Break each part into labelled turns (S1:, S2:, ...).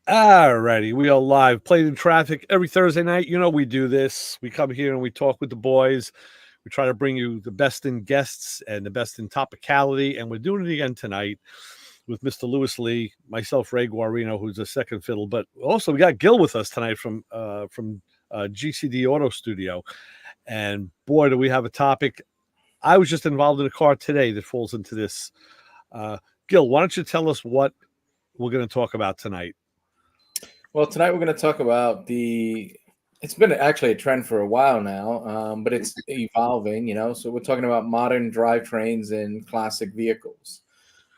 S1: Alrighty, we are live. Played in Traffic every Thursday night. You know we do this. We come here and we talk with the boys. We try to bring you the best in guests and the best in topicality, and we're doing it again tonight with Mr. Lewis Lee, myself, Ray Guarino, who's a second fiddle, but also we got Gil with us tonight from GCD Auto Studio. And boy, do we have a topic. I was just involved in a car today that falls into this. Gil, why don't you tell us what we're going to talk about tonight?
S2: Well, tonight we're going to talk about it's been actually a trend for a while now, but it's evolving, So we're talking about modern drivetrains in classic vehicles.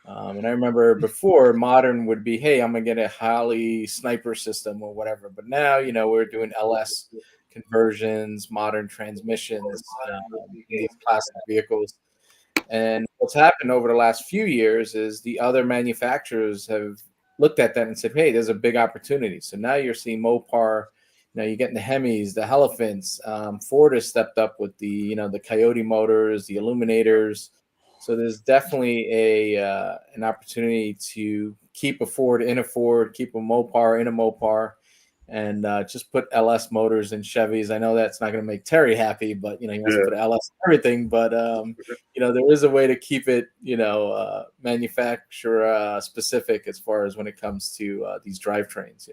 S2: And I remember before modern would be, hey, I'm going to get a Holley sniper system or whatever. But now, we're doing LS conversions, modern transmissions in these classic vehicles. And what's happened over the last few years is the other manufacturers have looked at that and said, hey, there's a big opportunity. So now you're seeing Mopar, you're getting the Hemis, the Elephants. Ford has stepped up with the Coyote motors, the Illuminators. So there's definitely an opportunity to keep a Ford in a Ford, keep a Mopar in a Mopar, and just put LS motors in Chevys. I know that's not going to make Terry happy, but he wants to put LS in everything. But there is a way to keep it, manufacturer specific as far as when it comes to these drivetrains.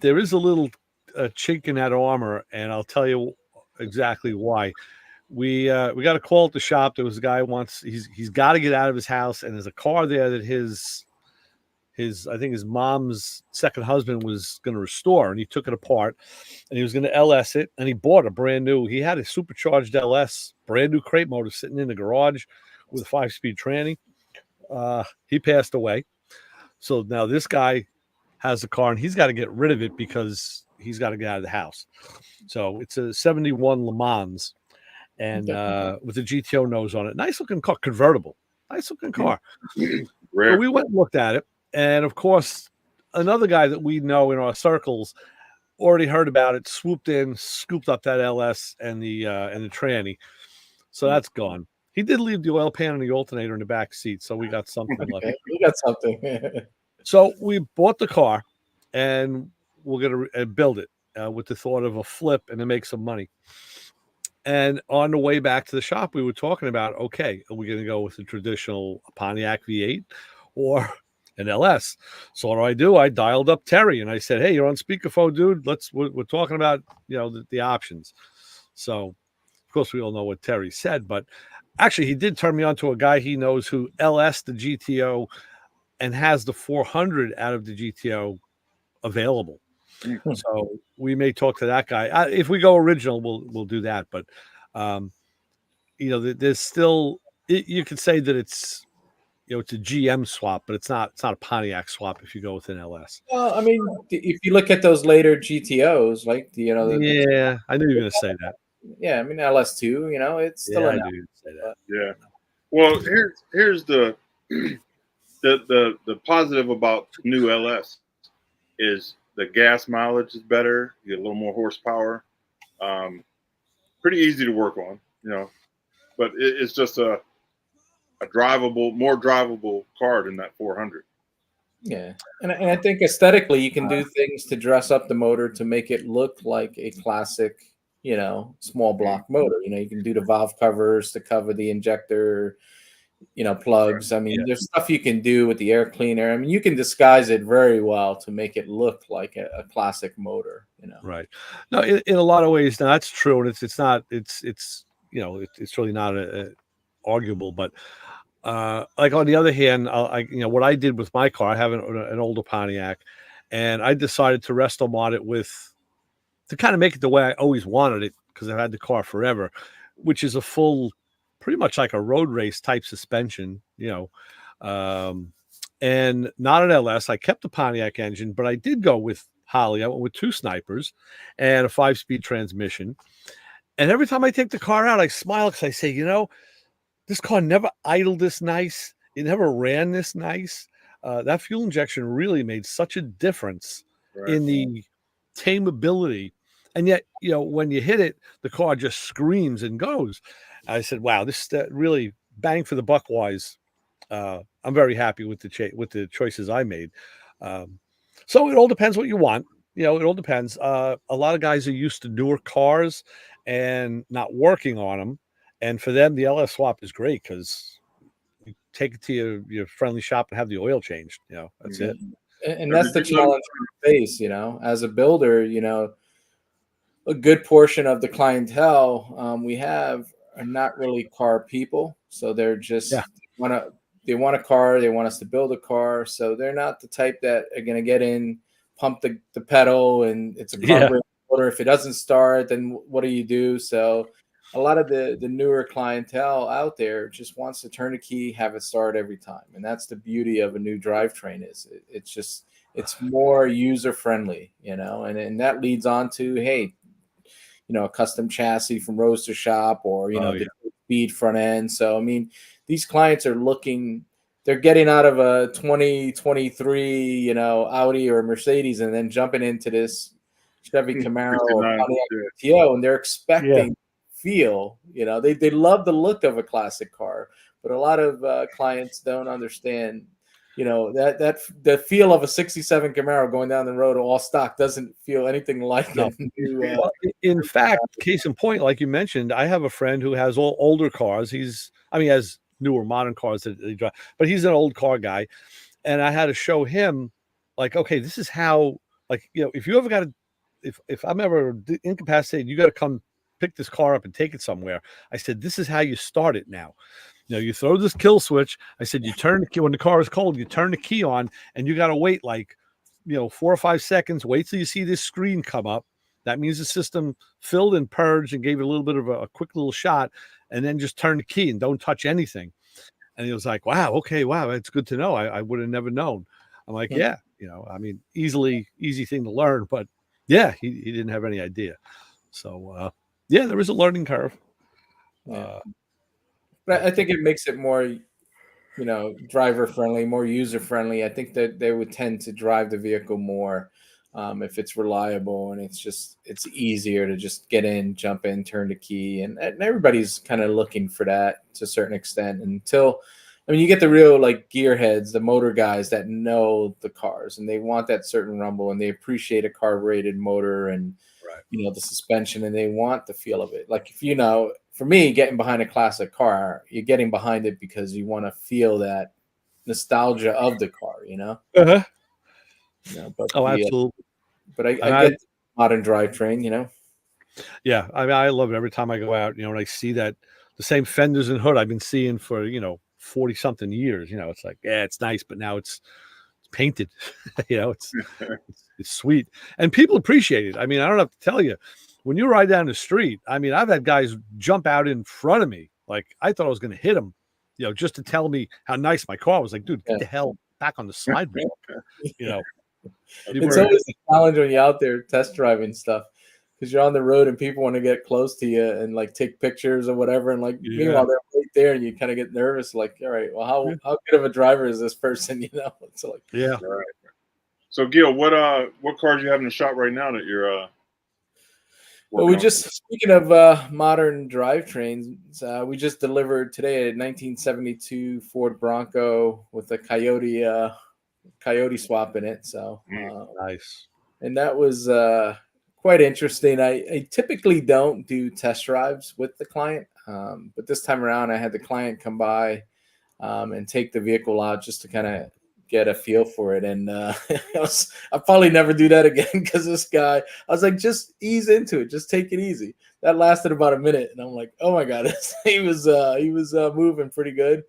S1: There is a little chink in that armor, and I'll tell you exactly why. We got a call at the shop. There was a guy he's got to get out of his house, and there's a car there that his I think his mom's second husband was going to restore, and he took it apart and he was going to LS it, and he bought a brand new. He had a supercharged LS, brand new crate motor sitting in the garage with a 5-speed tranny. He passed away. So now this guy has the car and he's got to get rid of it because he's got to get out of the house. So it's a 71 Le Mans and with the GTO nose on it. Nice looking car, convertible. Nice looking car. So we went and looked at it. And of course, another guy that we know in our circles already heard about it, swooped in, scooped up that LS and the tranny. So that's gone. He did leave the oil pan and the alternator in the back seat, so we got something left.
S2: We got something.
S1: So we bought the car, and we're going to build it with the thought of a flip and to make some money. And on the way back to the shop, we were talking about, okay, are we going to go with the traditional Pontiac V8 or an LS? So what do? I dialed up Terry and I said, hey, you're on speakerphone, dude. We're talking about, the options. So of course we all know what Terry said, but actually he did turn me on to a guy he knows who LS the GTO and has the 400 out of the GTO available. So we may talk to that guy. If we go original, we'll do that. But there's still you could say that it's it's a GM swap, but it's not a Pontiac swap if you go with an LS.
S2: Well, I mean, if you look at those later GTOs, like
S1: I knew you were going to say that.
S2: Yeah, I mean LS2, it's still an
S1: say that.
S3: Yeah. Well, here's the positive about new LS is the gas mileage is better. You get a little more horsepower. Pretty easy to work on, but it's just a more drivable car than that 400.
S2: Yeah, and I think aesthetically you can do things to dress up the motor to make it look like a classic, small block motor. You can do the valve covers to cover the injector, plugs. I mean, there's stuff you can do with the air cleaner. I mean, you can disguise it very well to make it look like a classic motor.
S1: Right. No, in a lot of ways, that's true, and it's really not arguable, but. Like on the other hand, what I did with my car, I have an older Pontiac, and I decided to resto mod it to kind of make it the way I always wanted it because I've had the car forever, which is a full, pretty much like a road race type suspension, and not an LS. I kept the Pontiac engine, but I did go with Holley. I went with 2 snipers and a 5-speed transmission. And every time I take the car out, I smile because I say, this car never idled this nice. It never ran this nice. That fuel injection really made such a difference in the tameability. And yet, when you hit it, the car just screams and goes. I said, wow, this really bang for the buck wise. I'm very happy with the choices I made. So it all depends what you want. It all depends. A lot of guys are used to newer cars and not working on them, and for them, the LS swap is great because you take it to your friendly shop and have the oil changed. That's it.
S2: And
S3: Or
S2: that's
S3: did
S2: the
S3: you go?
S2: challenge we face, as a builder, a good portion of the clientele we have are not really car people. So they're
S1: Yeah.
S2: just they want a car, they want us to build a car. So they're not the type that are gonna get in, pump the pedal, and it's a
S1: Yeah.
S2: carburetor motor. If it doesn't start, then what do you do? So a lot of the newer clientele out there just wants to turn the key, have it start every time. And that's the beauty of a new drivetrain is it's more user friendly, and that leads on to, hey, a custom chassis from Roadster Shop, or
S1: Oh,
S2: the
S1: yeah.
S2: speed front end. So I mean, these clients are looking, they're getting out of a 2023, Audi or Mercedes, and then jumping into this Chevy Camaro or
S3: 69.
S2: Pontiac
S3: Yeah.
S2: GTO, and they're
S1: Yeah.
S2: expecting feel. They love the look of a classic car, but a lot of clients don't understand. That the feel of a '67 Camaro going down the road all stock doesn't feel anything like
S1: No.
S2: a new.
S1: Well, in fact, case in point, like you mentioned, I have a friend who has all older cars. He has newer modern cars that he drive, but he's an old car guy. And I had to show him, like, okay, this is how, like, if you ever got to, if I'm ever incapacitated, you got to come pick this car up and take it somewhere. I said, this is how you start it now. You throw this kill switch. I said, you turn the key when the car is cold, you turn the key on, and you got to wait like, 4 or 5 seconds. Wait till you see this screen come up. That means the system filled and purged and gave you a little bit of a quick little shot, and then just turn the key and don't touch anything. And he was like, wow, okay, wow, that's good to know. I would have never known. I'm like, yeah, easy thing to learn, but yeah, he didn't have any idea. So yeah, there is a learning curve.
S2: Yeah. But I think it makes it more, driver friendly, more user friendly. I think that they would tend to drive the vehicle more if it's reliable, and it's easier to just get in, jump in, turn the key, and everybody's kind of looking for that to a certain extent. Until, I mean, you get the real like gearheads, the motor guys that know the cars, and they want that certain rumble, and they appreciate a carbureted motor and
S1: Right.
S2: the suspension, and they want the feel of it. Like, if for me, getting behind a classic car, you're getting behind it because you want to feel that nostalgia of the car,
S1: Uh-huh.
S2: but
S1: Oh, absolutely.
S2: I
S1: And
S2: get the modern drivetrain.
S1: yeah, I mean, I love it every time I go out, when I see that the same fenders and hood I've been seeing for, 40 something years, it's like, yeah, it's nice, but now it's painted, it's sweet, and people appreciate it. I mean, I don't have to tell you, when you ride down the street, I mean, I've had guys jump out in front of me. Like, I thought I was going to hit them, just to tell me how nice my car was. Like, dude, get the hell back on the sidewalk.
S2: It's always a challenge when you're out there test driving stuff, because you're on the road and people want to get close to you and like take pictures or whatever. And like, meanwhile, they're right there, and you kind of get nervous. Like, all right, well, how good of a driver is this person? It's like,
S1: yeah.
S3: Right. So, Gil, what cars you have in the shop right now that you're
S2: well,
S3: working on?
S2: speaking of modern drivetrains, we just delivered today a 1972 Ford Bronco with a Coyote swap in it. So
S1: Nice.
S2: and that was quite interesting. I typically don't do test drives with the client, but this time around, I had the client come by and take the vehicle out just to kind of get a feel for it. And I'll probably never do that again, because this guy, I was like, just ease into it, just take it easy. That lasted about a minute, and I'm like, oh my god, he was moving pretty good.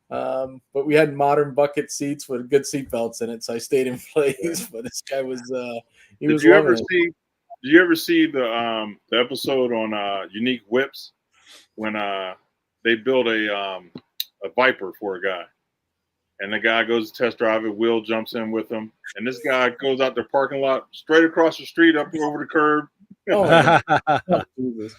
S2: But we had modern bucket seats with good seat belts in it, so I stayed in place. Yeah. But this guy was
S3: Did you ever see the episode on Unique Whips when they built a Viper for a guy, and the guy goes to test drive it, Will jumps in with him, and this guy goes out the parking lot straight across the street up over the curb.
S2: Oh, Jesus.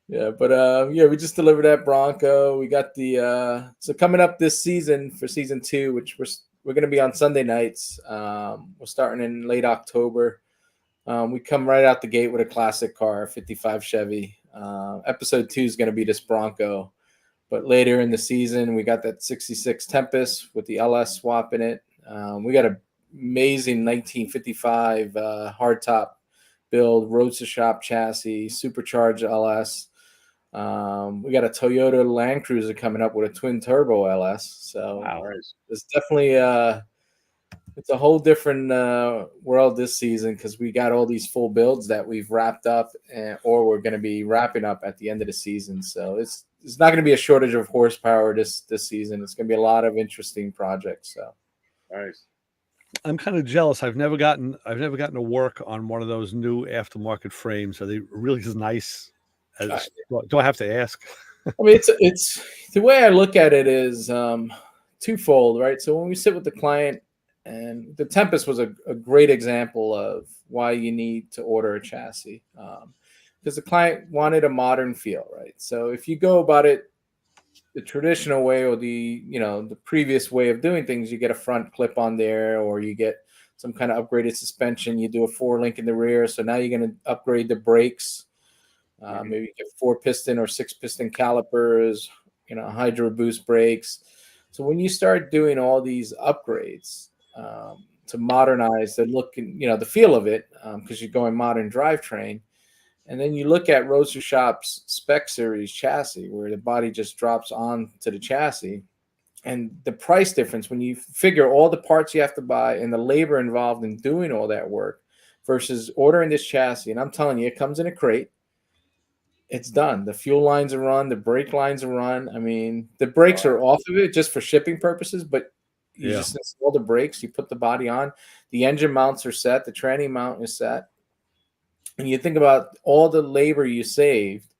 S2: Yeah, but we just delivered that Bronco. We got the so coming up this season for season 2, which we're going to be on Sunday nights. We're starting in late October. We come right out the gate with a classic car, 55 Chevy. Episode 2 is going to be this Bronco, but later in the season, we got that 66 Tempest with the LS swap in it. We got amazing 1955 hardtop build, roadster shop chassis, supercharged LS. We got a Toyota Land Cruiser coming up with a twin turbo LS. So
S1: Wow.
S2: it's definitely it's a whole different world this season because we got all these full builds that we've wrapped up or we're going to be wrapping up at the end of the season. So it's not going to be a shortage of horsepower this season. It's going to be a lot of interesting projects. So
S3: Nice.
S1: I'm kind of jealous. I've never gotten to work on one of those new aftermarket frames. Are they really as nice? Do I have to ask?
S2: I mean, it's the way I look at it is twofold, right? So when we sit with the client, and the Tempest was a great example of why you need to order a chassis, because the client wanted a modern feel, right? So if you go about it the traditional way or the previous way of doing things, you get a front clip on there, or you get some kind of upgraded suspension. You do a 4-link in the rear, so now you're going to upgrade the brakes. Maybe you get 4-piston or 6-piston calipers, hydro boost brakes. So when you start doing all these upgrades to modernize the look and the feel of it, because you're going modern drivetrain, and then you look at Roadster Shop's Spec Series chassis, where the body just drops onto the chassis, and the price difference when you figure all the parts you have to buy and the labor involved in doing all that work versus ordering this chassis. And I'm telling you, it comes in a crate. It's done. The fuel lines are run. The brake lines are run. I mean, the brakes are off of it just for shipping purposes, but you just install the brakes. You put the body on. The engine mounts are set. The tranny mount is set. And you think about all the labor you saved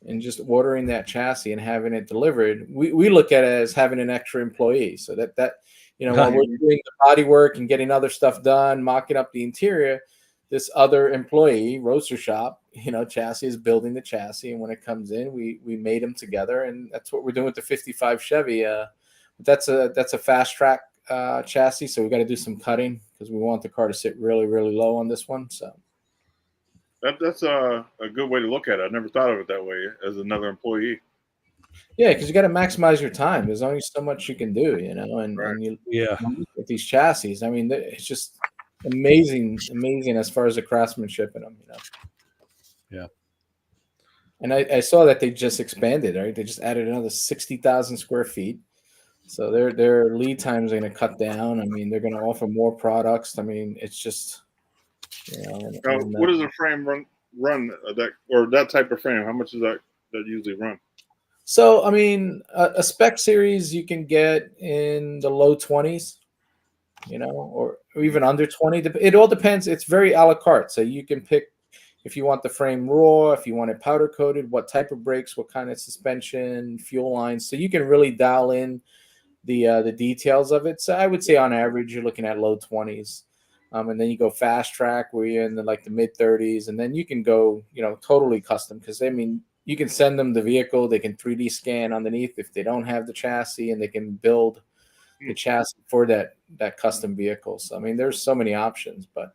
S2: in just ordering that chassis and having it delivered. We look at it as having an extra employee. So that while we're doing the body work and getting other stuff done, mocking up the interior, this other employee, Roadster Shop, chassis is building the chassis, and when it comes in, we made them together, and that's what we're doing with the 55 Chevy. That's a fast track chassis, so we got to do some cutting because we want the car to sit really, really low on this one. So
S3: that's a good way to look at it. I never thought of it that way as another employee.
S2: Yeah, because you got to maximize your time. There's only so much you can do, and you with these chassis. I mean, it's just amazing as far as the craftsmanship in them,
S1: Yeah.
S2: And I saw that they just expanded, right? They just added another 60,000 square feet. So their lead times are going to cut down. I mean, they're going to offer more products. I mean, it's just,
S3: what does a frame run that type of frame? How much does that usually run?
S2: So, I mean, a spec series you can get in the low 20s, or even under 20. It all depends. It's very a la carte. So you can pick if you want the frame raw, if you want it powder coated, what type of brakes, what kind of suspension, fuel lines. So you can really dial in the details of it. So I would say on average, you're looking at low 20s. And then you go fast track where you're in the mid 30s. And then you can go, totally custom because, I mean, you can send them the vehicle. They can 3D scan underneath if they don't have the chassis, and they can build the chassis for that custom vehicle. So, I mean, there's so many options, but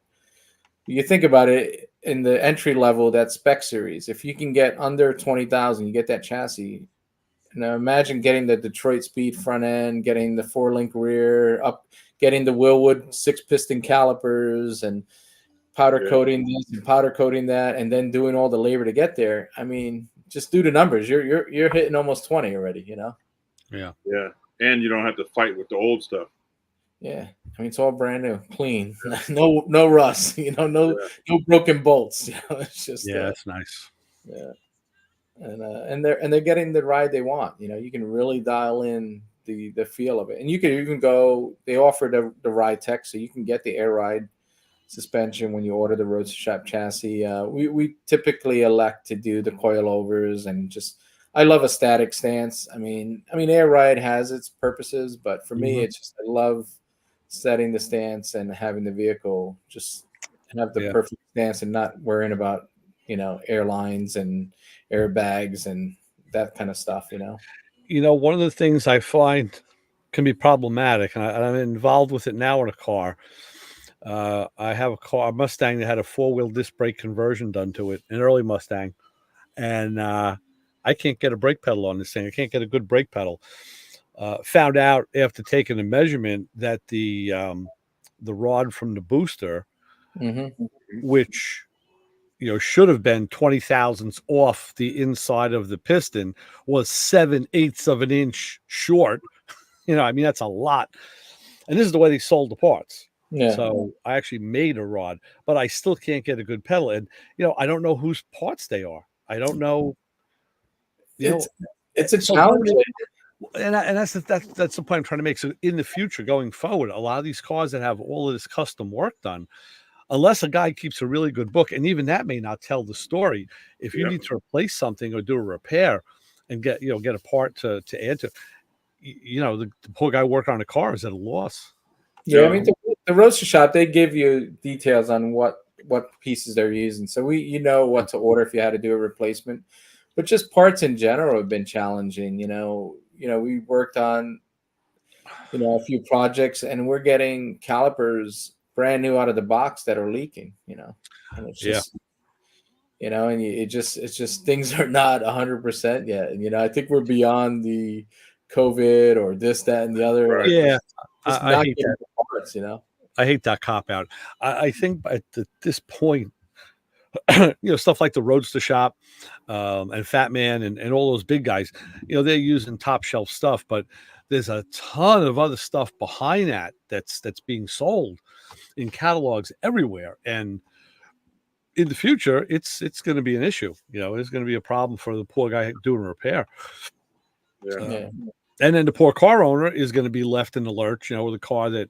S2: you think about it in the entry level, that spec series, if you can get under 20,000, you get that chassis. Now imagine getting the Detroit Speed front end, getting the 4-link rear up, getting the Willwood 6-piston calipers and powder coating this and powder coating that, and then doing all the labor to get there. I mean, just do the numbers. You're hitting almost 20 already,
S1: Yeah.
S3: Yeah. And you don't have to fight with the old stuff.
S2: Yeah, I mean, it's all brand new, clean, no rust, no broken bolts. It's just
S1: that's nice.
S2: Yeah, and they're getting the ride they want. You can really dial in the feel of it, and you can even go. They offer the ride tech, so you can get the air ride suspension when you order the Roadster Shop chassis. We typically elect to do the coilovers and just. I love a static stance. I mean, air ride has its purposes, but for me, it's just I love setting the stance and having the vehicle just have the perfect stance and not worrying about airlines and airbags and that kind of stuff.
S1: One of the things I find can be problematic, and I'm involved with it now in a car. I have a Mustang that had a 4-wheel disc brake conversion done to it, an early Mustang, and I can't get a brake pedal on this thing. I can't get a good brake pedal. Found out after taking a measurement that the the rod from the booster,
S2: Mm-hmm.
S1: which should have been 20 thousandths off the inside of the piston, was 7/8 of an inch short. I mean, that's a lot. And this is the way they sold the parts.
S2: Yeah.
S1: So I actually made a rod, but I still can't get a good pedal. And I don't know whose parts they are. I don't know.
S2: It's a
S1: so
S2: challenge.
S1: and that's the point I'm trying to make. So in the future, going forward, a lot of these cars that have all of this custom work done, unless a guy keeps a really good book, and even that may not tell the story. If you need to replace something or do a repair and get a part to add to, the poor guy working on a car is at a loss.
S2: Yeah, I mean the roaster shop, they give you details on what pieces they're using, so what to order if you had to do a replacement. But just parts in general have been challenging. We worked on a few projects, and we're getting calipers brand new out of the box that are leaking. And it's just and it's just things are not 100% yet. And I think we're beyond the COVID or this, that, and the other.
S3: Right.
S1: Yeah,
S2: just
S1: I
S2: not
S1: hate
S2: getting
S1: that.
S2: the parts.
S1: I hate that cop out. I think at this point, stuff like the Roadster Shop and Fat Man and all those big guys, they're using top shelf stuff, but there's a ton of other stuff behind that's being sold in catalogs everywhere. And in the future, it's going to be an issue. It's going to be a problem for the poor guy doing a repair.
S2: Yeah.
S1: And then the poor car owner is going to be left in the lurch, with a car that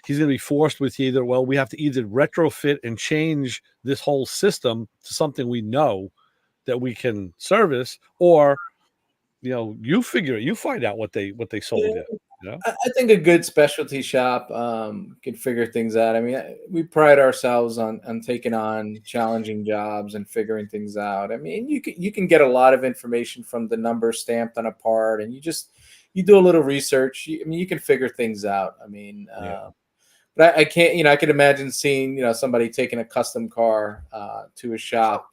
S1: he's going to be forced with we have to either retrofit and change this whole system to something we know that we can service, or you figure it, you find out what they sold you.
S2: I think a good specialty shop can figure things out. I mean, we pride ourselves on taking on challenging jobs and figuring things out. I mean, you can get a lot of information from the number stamped on a part, and you do a little research. You can figure things out. I mean, but I can't. I could imagine seeing somebody taking a custom car to a shop,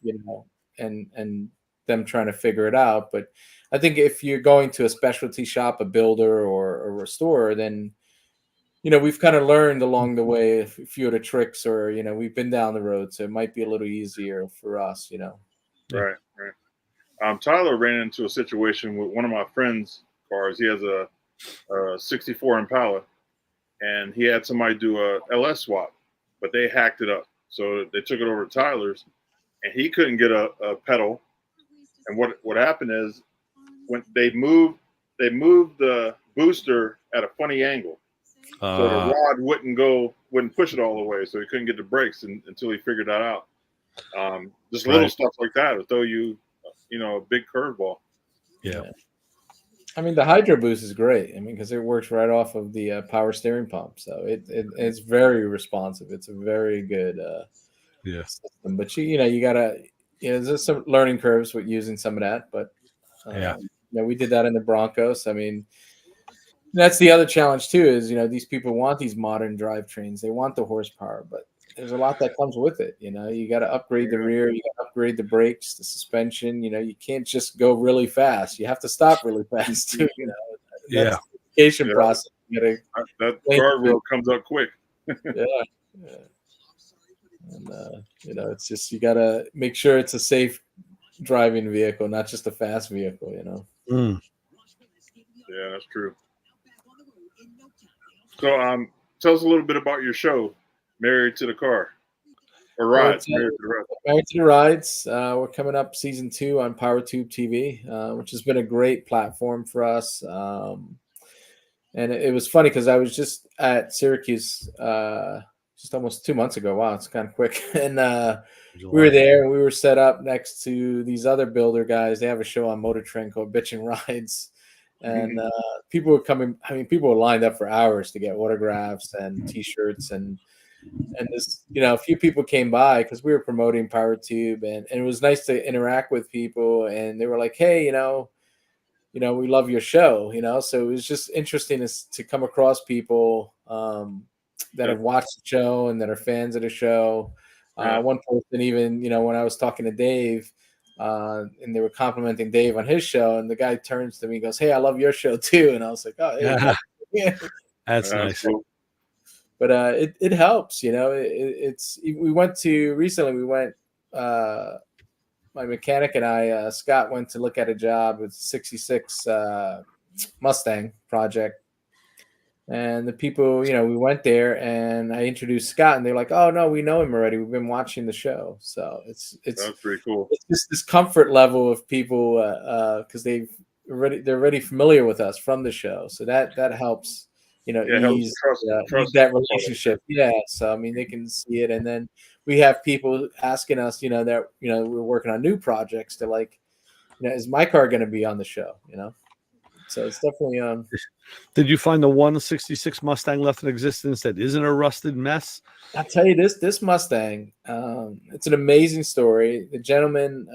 S2: and them trying to figure it out. But I think if you're going to a specialty shop, a builder or a restorer, then we've kind of learned along the way a few of the tricks, or we've been down the road, so it might be a little easier for us.
S3: Right. Tyler ran into a situation with one of my friend's cars. He has a 64 Impala, and he had somebody do a LS swap, but they hacked it up. So they took it over to Tyler's, and he couldn't get a pedal. And what happened is, when they moved the booster at a funny angle, so the rod wouldn't push it all the way, so he couldn't get the brakes until he figured that out. Just little stuff like that will throw you, a big curveball.
S1: Yeah.
S2: I mean, the Hydro Boost is great. I mean, because it works right off of the power steering pump, so it's very responsive. It's a very good system. But you gotta there's some learning curves with using some of that, but we did that in the Broncos. I mean, that's the other challenge too. Is these people want these modern drivetrains, they want the horsepower, but there's a lot that comes with it. You got to upgrade the rear, you got to upgrade the brakes, the suspension. You can't just go really fast. You have to stop really fast too. That's the education process.
S3: That guardrail comes up quick.
S2: Yeah. And it's just, you got to make sure it's a safe driving vehicle, not just a fast vehicle.
S3: Yeah, that's true. So, tell us a little bit about your show, Married to the Car, or Rides. Married
S2: to the Rides. We're coming up season 2 on PowerTube TV, which has been a great platform for us. And it was funny because I was just at Syracuse just almost 2 months ago. Wow, it's kind of quick. And we were there. We were set up next to these other builder guys. They have a show on Motor Trend called Bitchin' Rides. And people were coming. I mean, people were lined up for hours to get autographs and T-shirts, and this, a few people came by because we were promoting PowerTube, and it was nice to interact with people. And they were like, "Hey, we love your show." So it was just interesting to come across people that have watched the show and that are fans of the show. One person even, when I was talking to Dave. And they were complimenting Dave on his show, and the guy turns to me and goes, "Hey, I love your show too." And I was like, "Oh, yeah."
S1: That's nice.
S2: Cool. but it helps, it's we went to recently we went my mechanic and I, Scott, went to look at a job with 66 Mustang project. And the people, we went there and I introduced Scott and they're like, oh no, we know him already. We've been watching the show. So it's
S3: That's pretty cool.
S2: it's just this comfort level of people because they're already familiar with us from the show. So that helps,
S3: Yeah, it helps
S2: ease
S3: trust
S2: that relationship. Yeah. So I mean they can see it. And then we have people asking us, that we're working on new projects. They're like, is my car going to be on the show? So it's definitely
S1: Did you find the 166 Mustang left in existence that isn't a rusted mess?
S2: I'll tell you this Mustang, it's an amazing story. The gentleman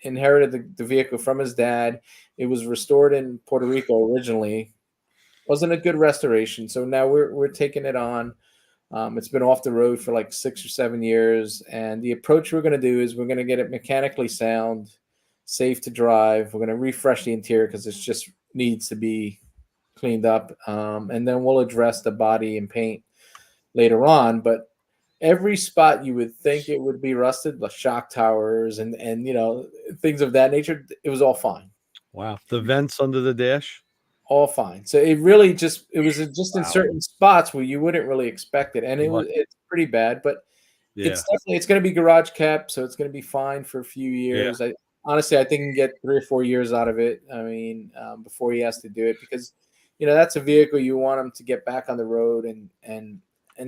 S2: inherited the vehicle from his dad. It was restored in Puerto Rico originally. Wasn't a good restoration, so now we're taking it on. It's been off the road for like 6 or 7 years, and the approach we're going to do is we're going to get it mechanically sound, safe to drive. We're going to refresh the interior because it just needs to be cleaned up, and then we'll address the body and paint later on. But every spot you would think it would be rusted, the shock towers and things of that nature, it was all fine.
S1: Wow. The vents under the dash?
S2: All fine. So it really it was just in
S1: Wow.
S2: certain spots where you wouldn't really expect it. And it's pretty bad, but
S1: Yeah.
S2: it's going to be garage kept. So it's going to be fine for a few years.
S1: Yeah.
S2: Honestly, I think you can get 3 or 4 years out of it. I mean, before he has to do it, because, that's a vehicle you want him to get back on the road and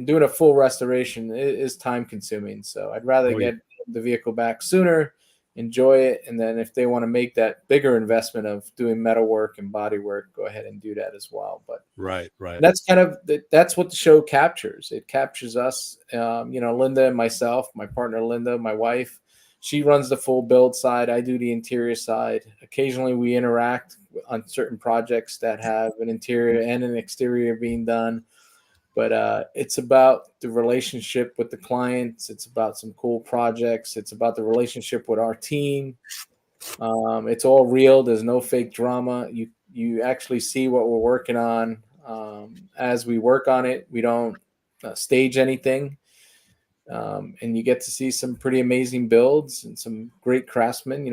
S2: doing a full restoration is time consuming. So I'd rather get the vehicle back sooner, enjoy it. And then if they want to make that bigger investment of doing metal work and body work, go ahead and do that as well. But
S1: right.
S2: That's that's what the show captures. It captures us, Linda and myself, my partner, Linda, my wife, she runs the full build side. I do the interior side. Occasionally we interact on certain projects that have an interior and an exterior being done. But it's about the relationship with the clients. It's about some cool projects. It's about the relationship with our team. It's all real. There's no fake drama. You actually see what we're working on as we work on it. We don't stage anything. And you get to see some pretty amazing builds and some great craftsmen.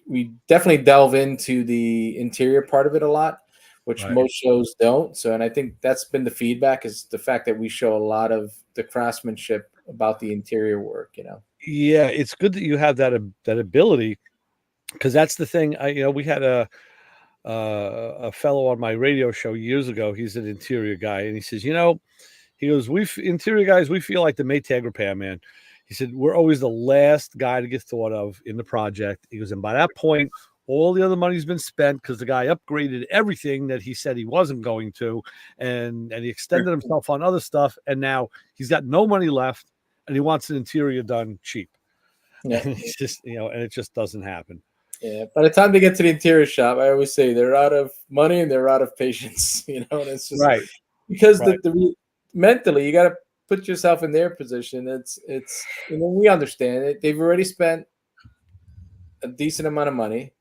S2: We definitely delve into the interior part of it a lot, which most shows don't. So, and I think that's been the feedback, is the fact that we show a lot of the craftsmanship about the interior work.
S1: Yeah, it's good that you have that ability, because that's the thing. We had a fellow on my radio show years ago. He's an interior guy, and he says, he goes, interior guys, we feel like the Maytag repairman. He said, we're always the last guy to get thought of in the project. He goes, and by that point, all the other money's been spent because the guy upgraded everything that he said he wasn't going to, and he extended himself on other stuff, and now he's got no money left, and he wants an interior done cheap. Yeah, and it's just and it just doesn't happen.
S2: Yeah, by the time they get to the interior shop, I always say they're out of money and they're out of patience. And it's just because the mentally you got to put yourself in their position. It's we understand it. They've already spent a decent amount of money.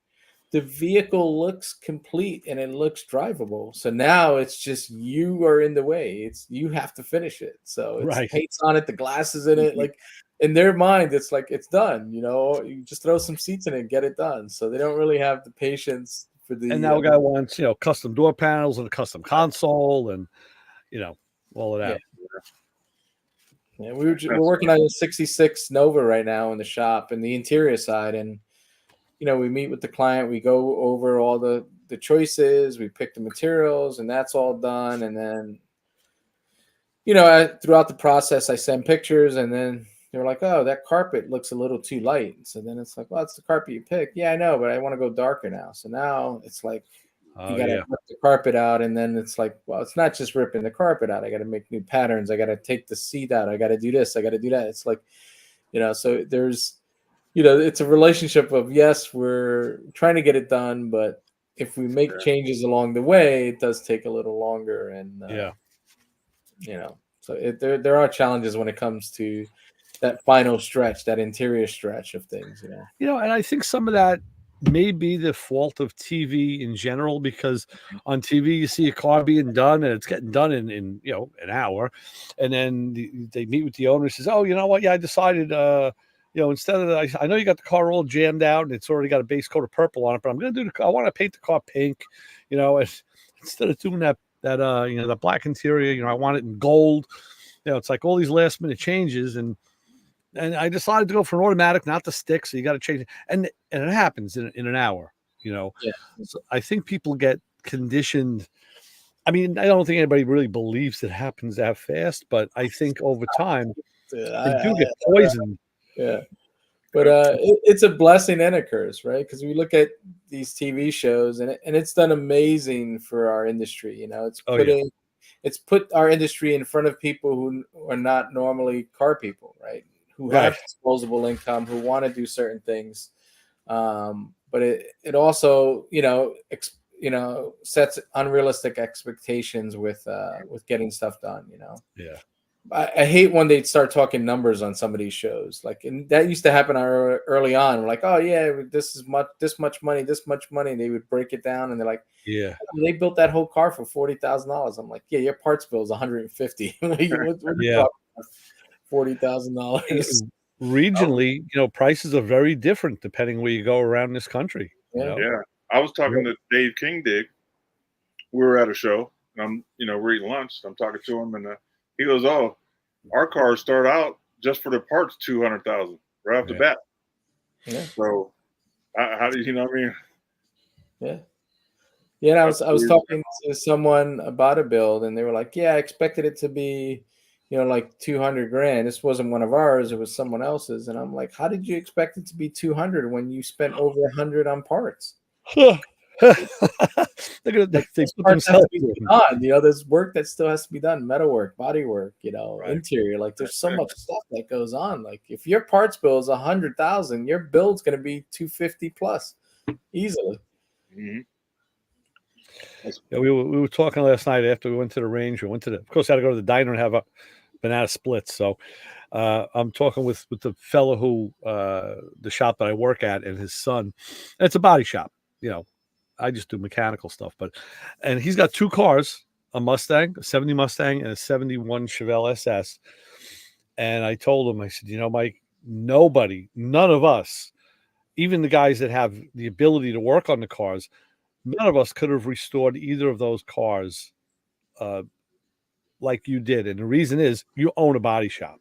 S2: The vehicle looks complete and it looks drivable. So now it's just you are in the way. You have to finish it. So it's paint's on it, the glass is in it. Like in their mind, it's like it's done. You just throw some seats in it, and get it done. So they don't really have the patience for the.
S1: And now a guy wants custom door panels and a custom console and all of that.
S2: Yeah, we're working on a 66 Nova right now in the shop and the interior side, and we meet with the client, we go over all the choices, we pick the materials, and that's all done. And then throughout the process I send pictures, and then they're like, oh, that carpet looks a little too light. So then it's like, well, it's the carpet you picked. Yeah, I know, but I want to go darker now. So now it's like you got to rip the carpet out, and then it's like, well, it's not just ripping the carpet out. I got to make new patterns. I got to take the seat out. I got to do this. I got to do that. It's like, so there's, it's a relationship of, yes, we're trying to get it done, but if we make changes along the way, it does take a little longer. And, so there are challenges when it comes to that final stretch, that interior stretch of things,
S1: and I think some of that may be the fault of TV in general, because on TV you see a car being done and it's getting done in an hour, and then they meet with the owner and says, "Oh, you know what? Yeah, I decided, instead of I know you got the car all jammed out and it's already got a base coat of purple on it, but I'm going to I want to paint the car pink, and instead of doing that the black interior, I want it in gold." It's like all these last minute changes, and I decided to go for an automatic, not the stick. So you got to change it, and it happens in an hour.
S2: Yeah.
S1: So I think people get conditioned. I mean, I don't think anybody really believes it happens that fast, but I think over time they do get poisoned.
S2: Yeah. But it's a blessing and a curse, right? Because we look at these TV shows, and it's done amazing for our industry. It's put our industry in front of people who are not normally car people, right? Who have disposable income, who want to do certain things. But it also, sets unrealistic expectations with getting stuff done.
S1: Yeah.
S2: I hate when they start talking numbers on some of these shows. Like, and that used to happen early on. Like, oh yeah, this much money. And they would break it down, and they're like,
S1: yeah,
S2: they built that whole car for $40,000. I'm like, yeah, your parts bill is $150.
S1: yeah.
S2: $40,000.
S1: Regionally, prices are very different depending where you go around this country.
S3: Yeah. I was talking to Dave Kingdig. We were at a show, and we're eating lunch. I'm talking to him, and he goes, "Oh, our cars start out just for the parts $200,000 right off the bat."
S2: Yeah.
S3: So, how do you know what I mean?
S2: Yeah. Yeah. And I was talking to someone about a build, and they were like, "Yeah, I expected it to be, like 200 grand. This wasn't one of ours; it was someone else's." And I'm like, "How did you expect it to be 200 when you spent over 100 on parts?"
S1: They put themselves
S2: on. There's work that still has to be done, metal work, body work, interior. Like, there's so much stuff that goes on. Like, if your parts bill is 100,000, your build's going to be 250 plus easily.
S3: Mm-hmm.
S1: Yeah, we were talking last night after we went to the range. We went of course, I had to go to the diner and have a banana split. So I'm talking with the fellow who the shop that I work at, and his son. And it's a body shop. I just do mechanical stuff, and he's got two cars, a Mustang, a 70 Mustang, and a 71 Chevelle SS. And I told him, I said, Mike, none of us, even the guys that have the ability to work on the cars, none of us could have restored either of those cars like you did. And the reason is you own a body shop.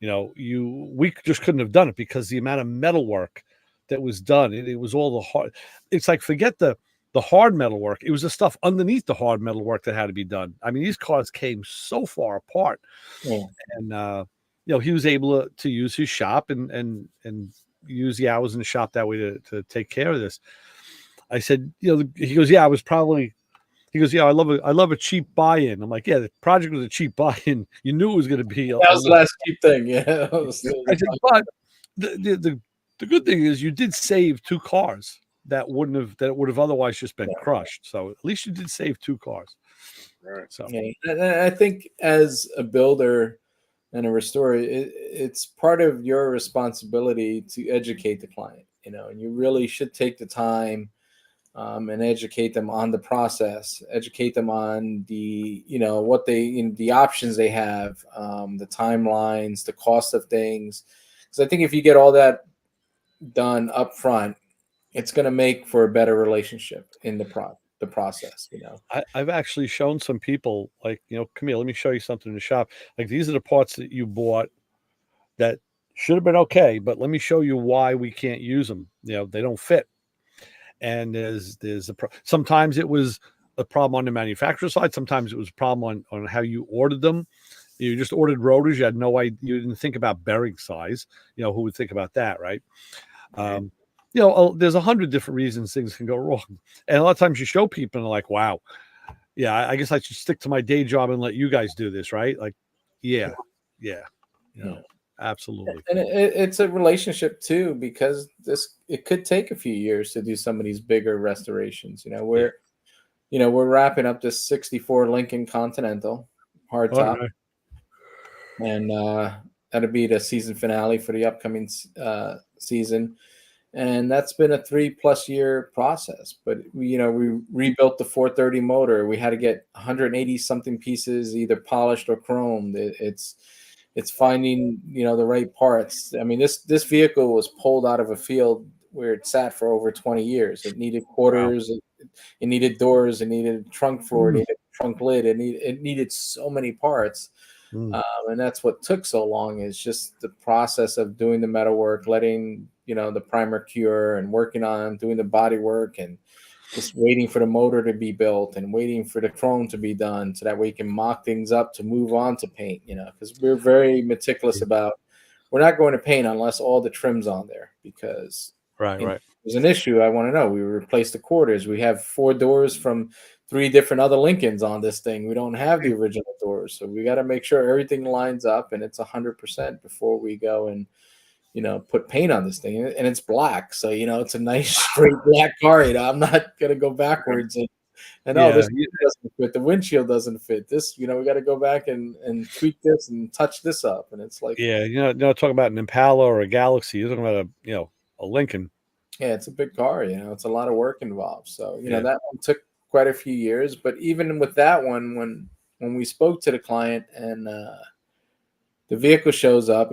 S1: We just couldn't have done it because the amount of metal work that was done, it was all the hard. It's like, forget the hard metal work. It was the stuff underneath the hard metal work that had to be done. I mean, these cars came so far apart.
S2: Yeah.
S1: And he was able to use his shop and use the hours in the shop that way to take care of this. I said, he goes, yeah, he goes, yeah, I love a cheap buy-in. I'm like, yeah, the project was a cheap buy-in. You knew it was going to be.
S2: That was the last cheap thing. Yeah.
S1: I said, but the good thing is you did save two cars that would have otherwise just been crushed. So at least you did save two cars.
S3: Right.
S2: So and I think as a builder and a restorer, it's part of your responsibility to educate the client. And you really should take the time and educate them on the process, educate them on the, the options they have, the timelines, the cost of things. Because I think if you get all that done up front, it's going to make for a better relationship in the process.
S1: I've actually shown some people, like, come here, let me show you something in the shop. Like, these are the parts that you bought that should have been okay, but let me show you why we can't use them. They don't fit. And there's sometimes it was a problem on the manufacturer side. Sometimes it was a problem on how you ordered them. You just ordered rotors. You had no idea. You didn't think about bearing size. Who would think about that, right? There's 100 different reasons things can go wrong. And a lot of times you show people and they're like, wow, yeah, I guess I should stick to my day job and let you guys do this, right? Like, yeah. Absolutely.
S2: And it's a relationship too, because it could take a few years to do some of these bigger restorations. We're wrapping up this 64 Lincoln Continental hardtop.
S1: Right.
S2: And that'll be the season finale for the upcoming season. and that's been a 3+ year process. But we rebuilt the 430 motor. We had to get 180 something pieces either polished or chromed. It's finding the right parts. I mean, this vehicle was pulled out of a field where it sat for over 20 years. It needed
S1: Wow.
S2: quarters, it needed doors, it needed a trunk floor, it
S1: Mm.
S2: needed a trunk lid, it needed so many parts.
S1: Mm.
S2: And that's what took so long, is just the process of doing the metal work, letting the primer cure, and working on doing the body work, and just waiting for the motor to be built and waiting for the chrome to be done, so that way you can mock things up to move on to paint, because we're very meticulous about, we're not going to paint unless all the trim's on there, because
S1: Right, right.
S2: there's an issue. I want to know. We replaced the quarters. We have 4 doors from 3 different other Lincolns on this thing. We don't have the original doors. So we got to make sure everything lines up and it's 100% before we go and, put paint on this thing. And it's black. So, it's a nice straight black car. I'm not going to go backwards and
S1: Yeah,
S2: this doesn't fit. The windshield doesn't fit. This, we got to go back and tweak this and touch this up. And it's like,
S1: yeah. You're not talking about an Impala or a Galaxy. You're talking about a Lincoln.
S2: yeah, it's a big car. It's a lot of work involved. So,
S1: Yeah.
S2: that one took quite a few years. But even with that one, when we spoke to the client and the vehicle shows up,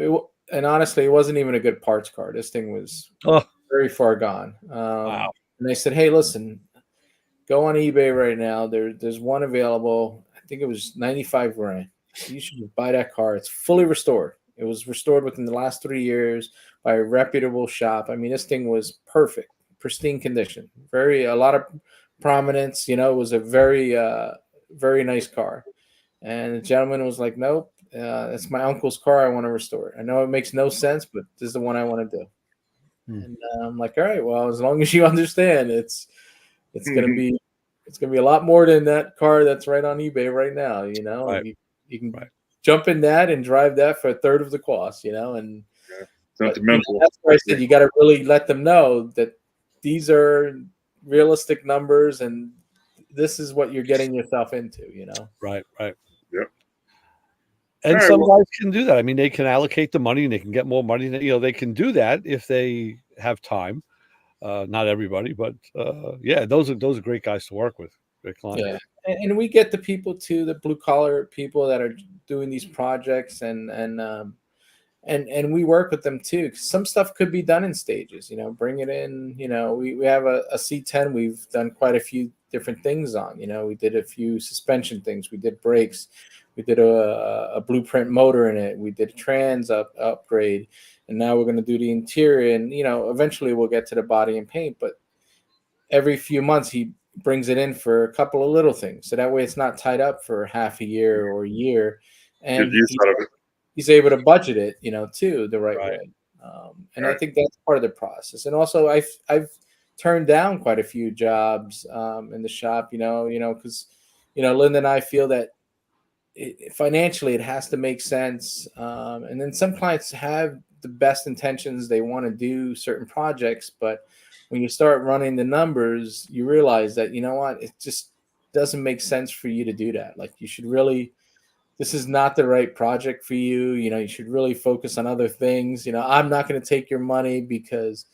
S2: and honestly, it wasn't even a good parts car. This thing was
S1: Oh,
S2: very far gone.
S1: wow.
S2: And they said, "Hey, listen, go on eBay right now. There's one available. I think it was 95 grand. You should just buy that car. It's fully restored. It was restored within the last 3 years by a reputable shop. I mean, this thing was perfect, pristine condition. A lot of prominence. It was a very nice car." And the gentleman was like, "Nope, it's my uncle's car. I want to restore it. I know it makes no sense, but this is the one I want to do."
S1: Hmm.
S2: And I'm like, "All right, well, as long as you understand, it's gonna be a lot more than that car that's right on eBay right now.
S1: Right.
S2: You can
S1: Right.
S2: jump in that and drive that for a third of the cost. And
S3: Sentimental.
S2: that's where I said you got to really let them know that these are realistic numbers and this is what you're getting yourself into.
S1: Right, right.
S3: Yep.
S1: And
S3: All right,
S1: some
S3: well-
S1: guys can do that. I mean, they can allocate the money and they can get more money. They can do that if they have time. Not everybody, but yeah, those are great guys to work with. Great clients.
S2: Yeah, and we get the people too, the blue collar people that are doing these projects, and we work with them too. 'Cause some stuff could be done in stages. Bring it in. We have a C10. We've done quite a few different things on. We did a few suspension things. We did brakes. We did a blueprint motor in it. We did a trans upgrade, and now we're going to do the interior. And eventually we'll get to the body and paint. But every few months he brings it in for a couple of little things, so that way it's not tied up for half a year or a year, and
S3: Good use out of it.
S2: he's able to budget it, too, the right
S1: Right.
S2: way. And I think that's part of the process. And also, I've turned down quite a few jobs in the shop, because Linda and I feel that financially it has to make sense. And then some clients have the best intentions; they want to do certain projects, but when you start running the numbers, you realize that what, it just doesn't make sense for you to do that. Like, you should really, this is not the right project for you. You should really focus on other things. I'm not going to take your money because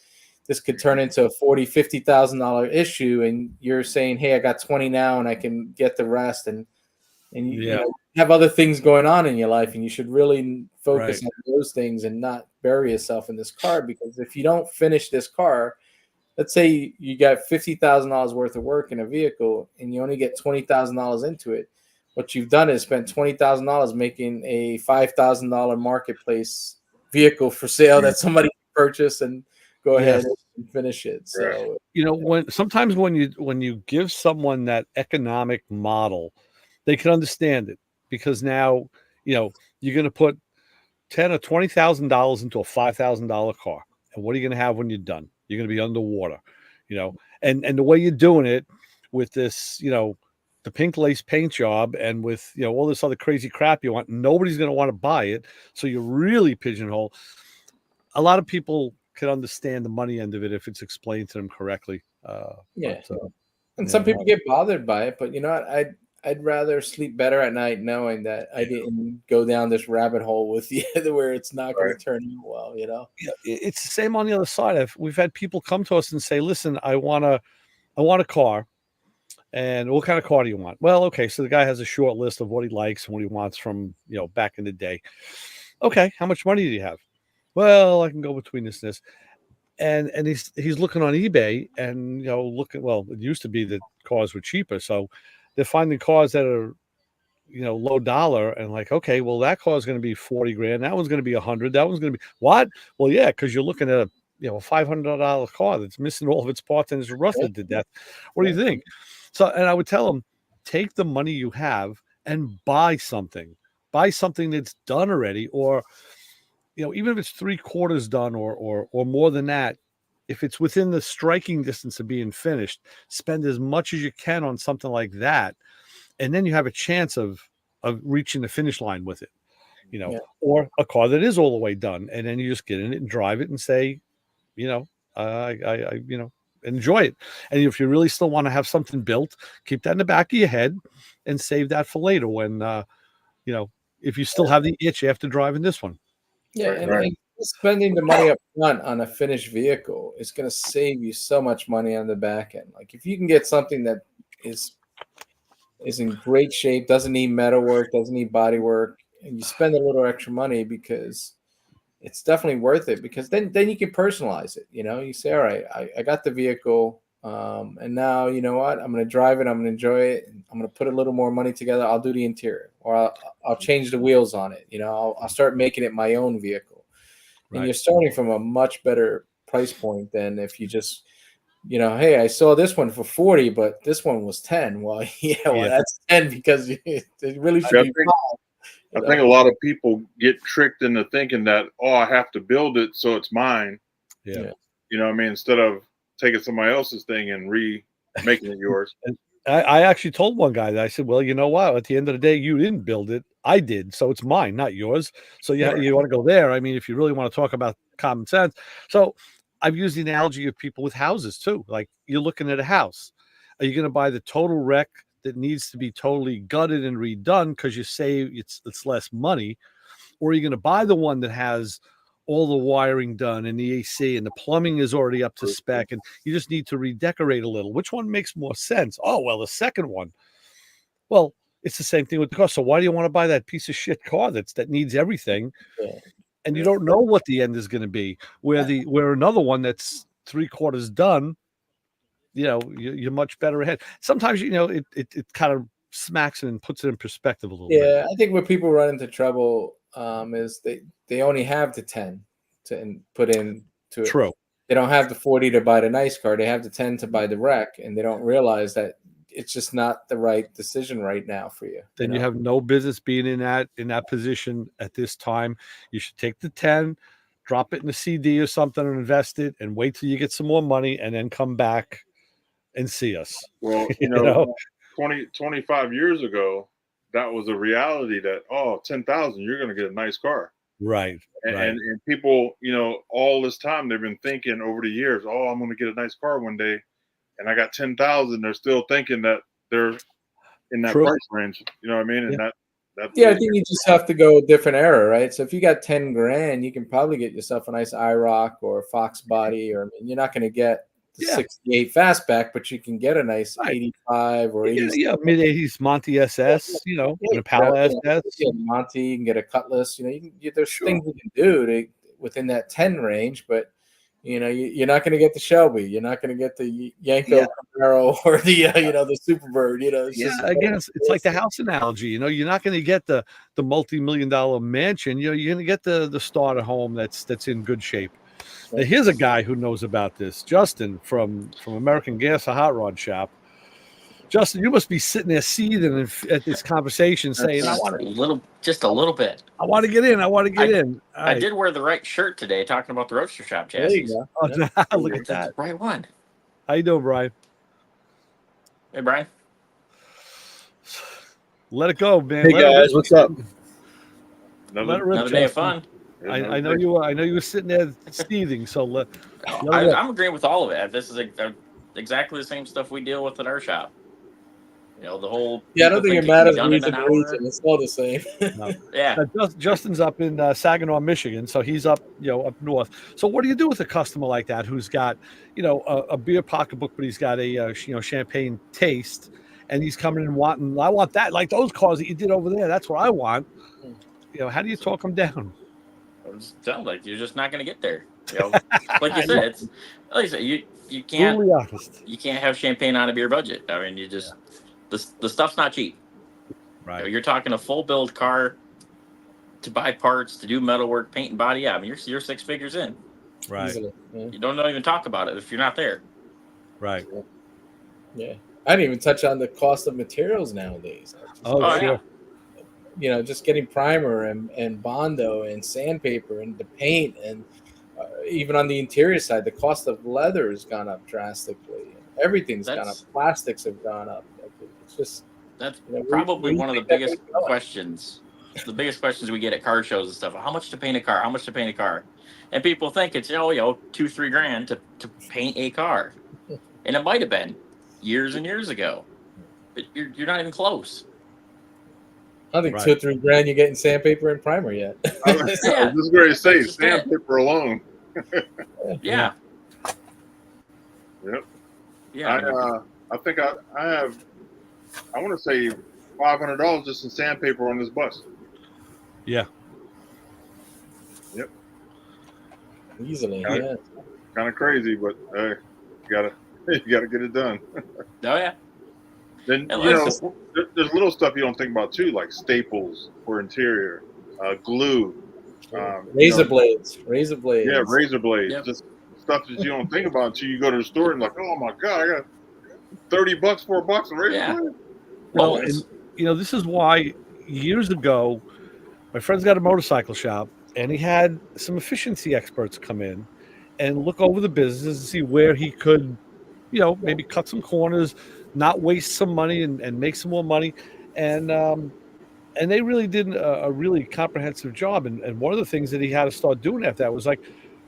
S2: this could turn into a $40,000-$50,000 issue. And you're saying, hey, I got 20 now and I can get the rest. And
S1: Yeah.
S2: you have other things going on in your life, and you should really focus
S1: Right.
S2: on those things and not bury yourself in this car. Because if you don't finish this car, let's say you got $50,000 worth of work in a vehicle and you only get $20,000 into it. What you've done is spent $20,000 making a $5,000 marketplace vehicle for sale that somebody can purchase and go ahead and finish it. So
S1: when you give someone that economic model, they can understand it, because now you're going to put $10,000 or $20,000 into a $5,000 car, and what are you going to have when you're done? You're going to be underwater, and the way you're doing it with this, the pink lace paint job, and with all this other crazy crap you want, nobody's going to want to buy it. So you're really pigeonhole. A lot of people can understand the money end of it if it's explained to them correctly.
S2: yeah.
S1: But,
S2: And some people get bothered by it, but I'd rather sleep better at night knowing that I didn't go down this rabbit hole with you where it's not going
S3: Right.
S2: to turn out well, you know?
S1: Yeah, it's the same on the other side. We've had people come to us and say, "Listen, I want a car, and what kind of car do you want?" Well, okay, so the guy has a short list of what he likes and what he wants from back in the day. Okay, how much money do you have? Well, I can go between this and this, and he's looking on eBay and looking. Well, it used to be that cars were cheaper, so they're finding cars that are low dollar and like, okay, well, that car is going to be 40 grand. That one's going to be 100. That one's going to be what? Well, yeah, because you're looking at a $500 car that's missing all of its parts and is rusted to death. What do you think? So, and I would tell them, take the money you have and buy something that's done already, or even if it's 3/4 done or more than that. If it's within the striking distance of being finished, spend as much as you can on something like that, and then you have a chance of reaching the finish line with it,
S2: Yeah.
S1: or a car that is all the way done, and then you just get in it and drive it and say, I enjoy it. And if you really still want to have something built, keep that in the back of your head and save that for later when if you still have the itch after driving this one.
S2: Yeah,
S3: Right,
S2: and,
S3: right.
S2: and spending the money up front on a finished vehicle is going to save you so much money on the back end. Like if you can get something that is in great shape, doesn't need metal work, doesn't need body work, and you spend a little extra money because it's definitely worth it, because then you can personalize it. You say, all right, I got the vehicle, and now you know what, I'm going to drive it, I'm going to enjoy it, I'm going to put a little more money together, I'll do the interior, or I'll change the wheels on it. I'll start making it my own vehicle. And
S1: Right.
S2: you're starting from a much better price point than if you just hey, I saw this one for 40, but this one was 10. Well,
S1: Yeah.
S2: that's 10 because it really should
S3: I
S2: be
S3: think,
S2: 5.
S3: I think a lot of people get tricked into thinking that, I have to build it so it's mine.
S1: Yeah.
S3: You know what I mean? Instead of taking somebody else's thing and making it yours.
S1: And I actually told one guy that I said, well, you know what? At the end of the day, you didn't build it. I did. So it's mine, not yours. So yeah, you want to go there. I mean, if you really want to talk about common sense. So I've used the analogy of people with houses too. Like you're looking at a house. Are you going to buy the total wreck that needs to be totally gutted and redone because you say it's less money? Or are you going to buy the one that has all the wiring done and the AC and the plumbing is already up to spec and you just need to redecorate a little? Which one makes more sense? Oh, well, the second one. Well, it's the same thing with the car. So why do you want to buy that piece of shit car that needs everything?
S2: Yeah.
S1: And you don't know what the end is going to be, where another one that's 3/4 done, you're much better ahead. Sometimes, it kind of smacks it and puts it in perspective a little bit.
S2: Yeah, I think where people run into trouble is they only have the 10 to put in to it.
S1: True.
S2: They don't have the 40 to buy the nice car. They have the 10 to buy the wreck, and they don't realize that it's just not the right decision right now for you.
S1: Then you have no business being in that position at this time. You should take the 10, drop it in a CD or something and invest it and wait till you get some more money and then come back and see us.
S3: Well, 25 years ago, that was a reality that, 10,000, you're going to get a nice car.
S1: Right.
S3: And people, all this time they've been thinking over the years, I'm going to get a nice car one day. And I got 10,000. They're still thinking that they're in that price range. You know what I mean? And that's
S2: I think you just have to go a different era, right? So if you got 10 grand, you can probably get yourself a nice IROC or a Fox body, or you're not going to get the 68 fastback, but you can get a nice 85 or 80.
S1: Yeah, mid-80s Monty SS, an Impala SS.
S2: Monty, you can get a Cutlass. There's things you can do within that 10 range, but you're not going to get the Shelby. You're not going to get the Yanko Camaro or the the Superbird.
S1: Again, it's like the house analogy. You're not going to get the multi-million-dollar mansion. You're going to get the starter home that's in good shape. Now, here's a guy who knows about this, Justin from American Gas, a hot rod shop. Justin, you must be sitting there seething at this conversation, saying, "I want
S4: just a little bit.
S1: I want to get in. I want to get in."
S4: I did wear the right shirt today, talking about the Roadster Shop chassis.
S2: There you go.
S1: Oh, look at that.
S4: Right one.
S1: How you doing, Brian?
S4: Hey, Brian.
S1: Let it go, man.
S2: Hey guys, what's up?
S4: Another day of fun.
S1: I know you were. I know you were sitting there seething. So
S4: I'm agreeing with all of it. This is exactly the same stuff we deal with at our shop. You know, the whole
S2: Yeah, I don't think it
S4: people
S2: matters
S4: can be
S2: region
S4: done
S2: to
S4: in an
S2: region.
S4: hour.
S2: It's all the same.
S1: No.
S4: Yeah,
S1: Justin's up in Saginaw, Michigan, so he's up, up north. So what do you do with a customer like that who's got, a beer pocketbook, but he's got a champagne taste, and he's coming in wanting, I want that, like those cars that you did over there. That's what I want. How do you talk them down?
S4: it sounds like you're just not going to get there. You know, like you said, it's like you said, you can't
S1: Brutally honest.
S4: have champagne on a beer budget. I mean, you just the stuff's not cheap.
S1: Right.
S4: You know, you're talking a full build car to buy parts, to do metalwork, paint and body. Yeah, I mean, you're 6 figures in.
S1: Right.
S2: Easily. Yeah.
S4: You don't even talk about it if you're not there.
S1: Right.
S2: Yeah. I didn't even touch on the cost of materials nowadays.
S1: Oh, sure.
S2: Just getting primer and Bondo and sandpaper and the paint and even on the interior side, the cost of leather has gone up drastically. Everything's gone up. Plastics have gone up. It's just
S4: probably one of the biggest questions. The biggest questions we get at car shows and stuff. How much to paint a car? How much to paint a car? And people think it's $2-3 grand to paint a car, and it might have been years and years ago, but you're not even close.
S2: I don't think 2 or 3 grand you're getting sandpaper and primer yet.
S3: I was just going to say sandpaper alone.
S4: Yeah.
S3: Yep.
S4: Yeah.
S3: I think I have. I want to say $500 just in sandpaper on this bus.
S1: Yeah.
S3: Yep.
S2: Easily.
S3: Kind of crazy, but you gotta get it done.
S4: Oh yeah.
S3: Then there's little stuff you don't think about too, like staples for interior, glue,
S2: razor blades.
S3: Yeah, razor blades.
S4: Yep.
S3: Just stuff that you don't think about until you go to the store and like, oh my god, I got $30 for a box of razor blades.
S1: Well, and this is why years ago, my friend's got a motorcycle shop, and he had some efficiency experts come in and look over the business and see where he could, maybe cut some corners, not waste some money and make some more money. And they really did a really comprehensive job. And one of the things that he had to start doing after that was like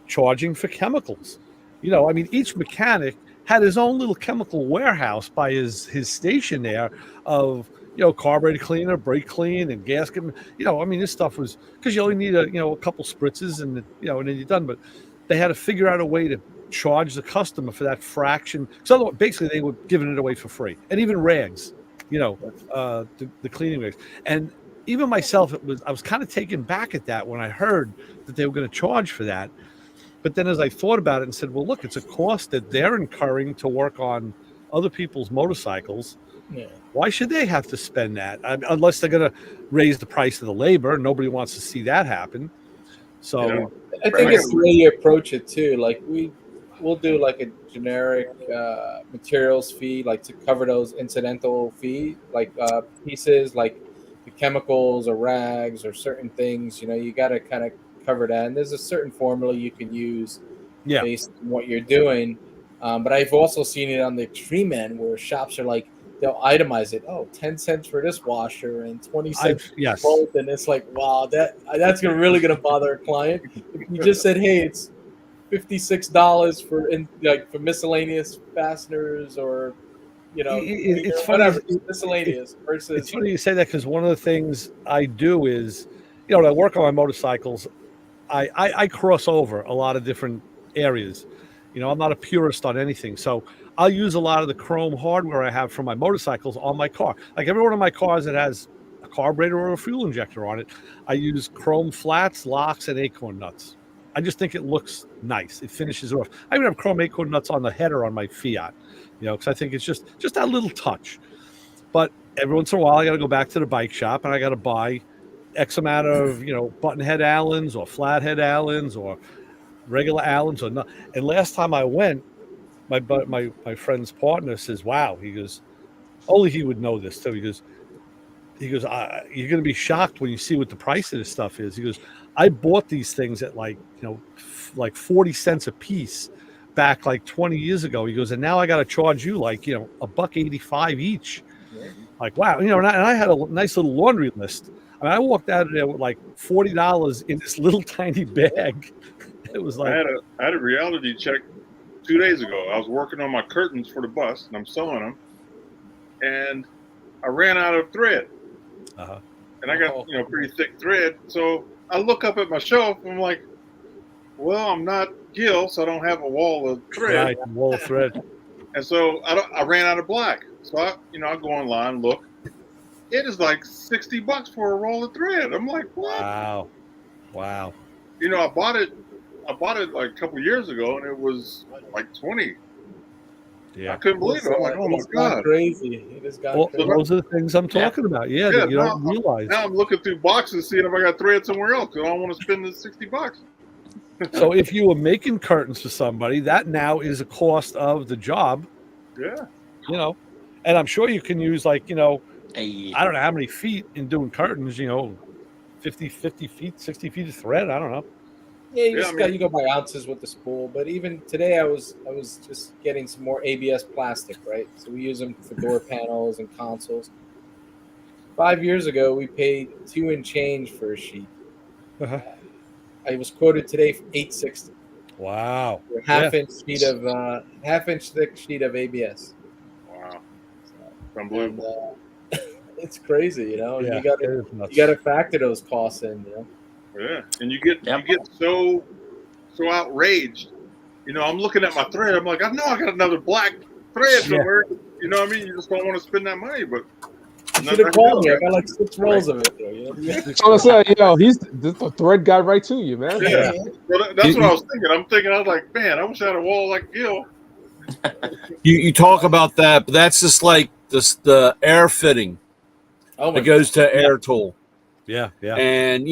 S1: charging for chemicals. Each mechanic had his own little chemical warehouse by his station there of, carburetor cleaner, brake clean, and gasket. This stuff was, because you only need a couple spritzes and then you're done. But they had to figure out a way to charge the customer for that fraction. So basically they were giving it away for free. And even rags, the cleaning rags. And even myself, I was kind of taken back at that when I heard that they were going to charge for that. But then as I thought about it and said, well, look, it's a cost that they're incurring to work on other people's motorcycles.
S2: Yeah.
S1: Why should they have to spend that? Unless they're going to raise the price of the labor. Nobody wants to see that happen. So
S2: I think it's the way you approach it too. Like we'll do like a generic materials fee, like to cover those incidental fee, like pieces, like the chemicals or rags or certain things. You got to kind of cover that. And there's a certain formula you can use based on what you're doing. But I've also seen it on the extreme end where shops are like, they'll itemize it. 10 cents for this washer and 20 cents for both. And it's like, wow, that's really going to bother a client. If you just said, hey, it's $56 for miscellaneous fasteners or,
S1: it's
S2: whatever, miscellaneous versus.
S1: It's funny you say that, because one of the things I do is, when I work on my motorcycles, I cross over a lot of different areas. I'm not a purist on anything. So I'll use a lot of the chrome hardware I have from my motorcycles on my car. Like every one of my cars that has a carburetor or a fuel injector on it, I use chrome flats, locks, and acorn nuts. I just think it looks nice. It finishes it off. I even have chrome acorn nuts on the header on my Fiat, because I think it's just that little touch. But every once in a while, I got to go back to the bike shop and I got to buy X amount of, button head Allens or flathead Allens or regular Allens or not. And last time I went, my friend's partner says, wow, he goes, only he would know this too. He goes, you're going to be shocked when you see what the price of this stuff is. He goes, I bought these things at like 40 cents a piece back like 20 years ago. He goes, and now I got to charge you like, $1.85 each. Yeah. Like, wow. And I had a nice little laundry list. I walked out of there with like $40 in this little tiny bag. It was like,
S3: I had a reality check 2 days ago. I was working on my curtains for the bus and I'm sewing them. And I ran out of thread,
S1: Uh-huh.
S3: and I got pretty thick thread. So I look up at my shelf, and I'm like, well, I'm not Gil, so I don't have a wall of thread.
S1: Right, wall of thread.
S3: And so I ran out of black. So I go online, look. It is like $60 for a roll of thread. I'm like, what?
S1: Wow.
S3: I bought it like a couple years ago, and it was like 20.
S1: Yeah.
S3: I couldn't believe it. I'm like, oh my God.
S2: Crazy. It has gone crazy.
S1: Those are the things I'm talking about. Yeah, that you don't realize.
S3: Now I'm looking through boxes, seeing if I got thread somewhere else, because I don't want to spend the $60.
S1: So if you were making curtains for somebody, that now is a cost of the job.
S3: Yeah.
S1: And I'm sure you can use I don't know how many feet in doing curtains, 50 feet, 60 feet of thread. I don't know.
S2: Yeah, you go by ounces with the spool. But even today, I was just getting some more ABS plastic, right? So we use them for door panels and consoles. 5 years ago, we paid $2 and change for a sheet.
S1: Uh-huh.
S2: I was quoted today for $8.60.
S1: Wow.
S2: For half inch thick sheet of ABS.
S3: Wow. Unbelievable.
S2: And, it's crazy,
S1: Yeah,
S2: you got to factor those costs in,
S3: Yeah, and you get so outraged. I'm looking at my thread. I'm like, I know I got another black thread somewhere. You know what I mean? You just don't want to spend that money, but
S2: you should have called me. I got like 6 rolls of it there.
S5: So I said, he's the thread guy right to you, man.
S3: Yeah. Well, that's what I was thinking. I was like, man, I wish I had a wall like Gil.
S6: You talk about that, but that's just like the air fitting that goes to air tool.
S1: Yeah.
S6: And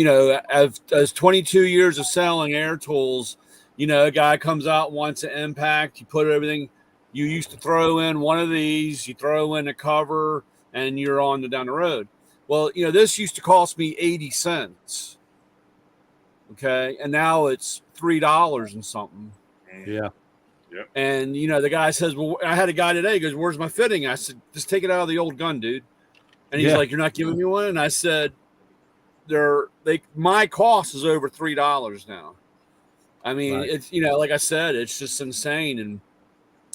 S6: as 22 years of selling air tools, a guy comes out, wants an impact, you put everything. You used to throw in one of these, you throw in a cover, and you're on down the road. Well, this used to cost me 80 cents. Okay, and now it's $3 and something.
S1: Yeah.
S3: Yep.
S6: And the guy says, well, I had a guy today, he goes, where's my fitting? I said, just take it out of the old gun, dude. And he's like, you're not giving me one? And I said, my cost is over $3 now. I mean, right. It's like I said, it's just insane. And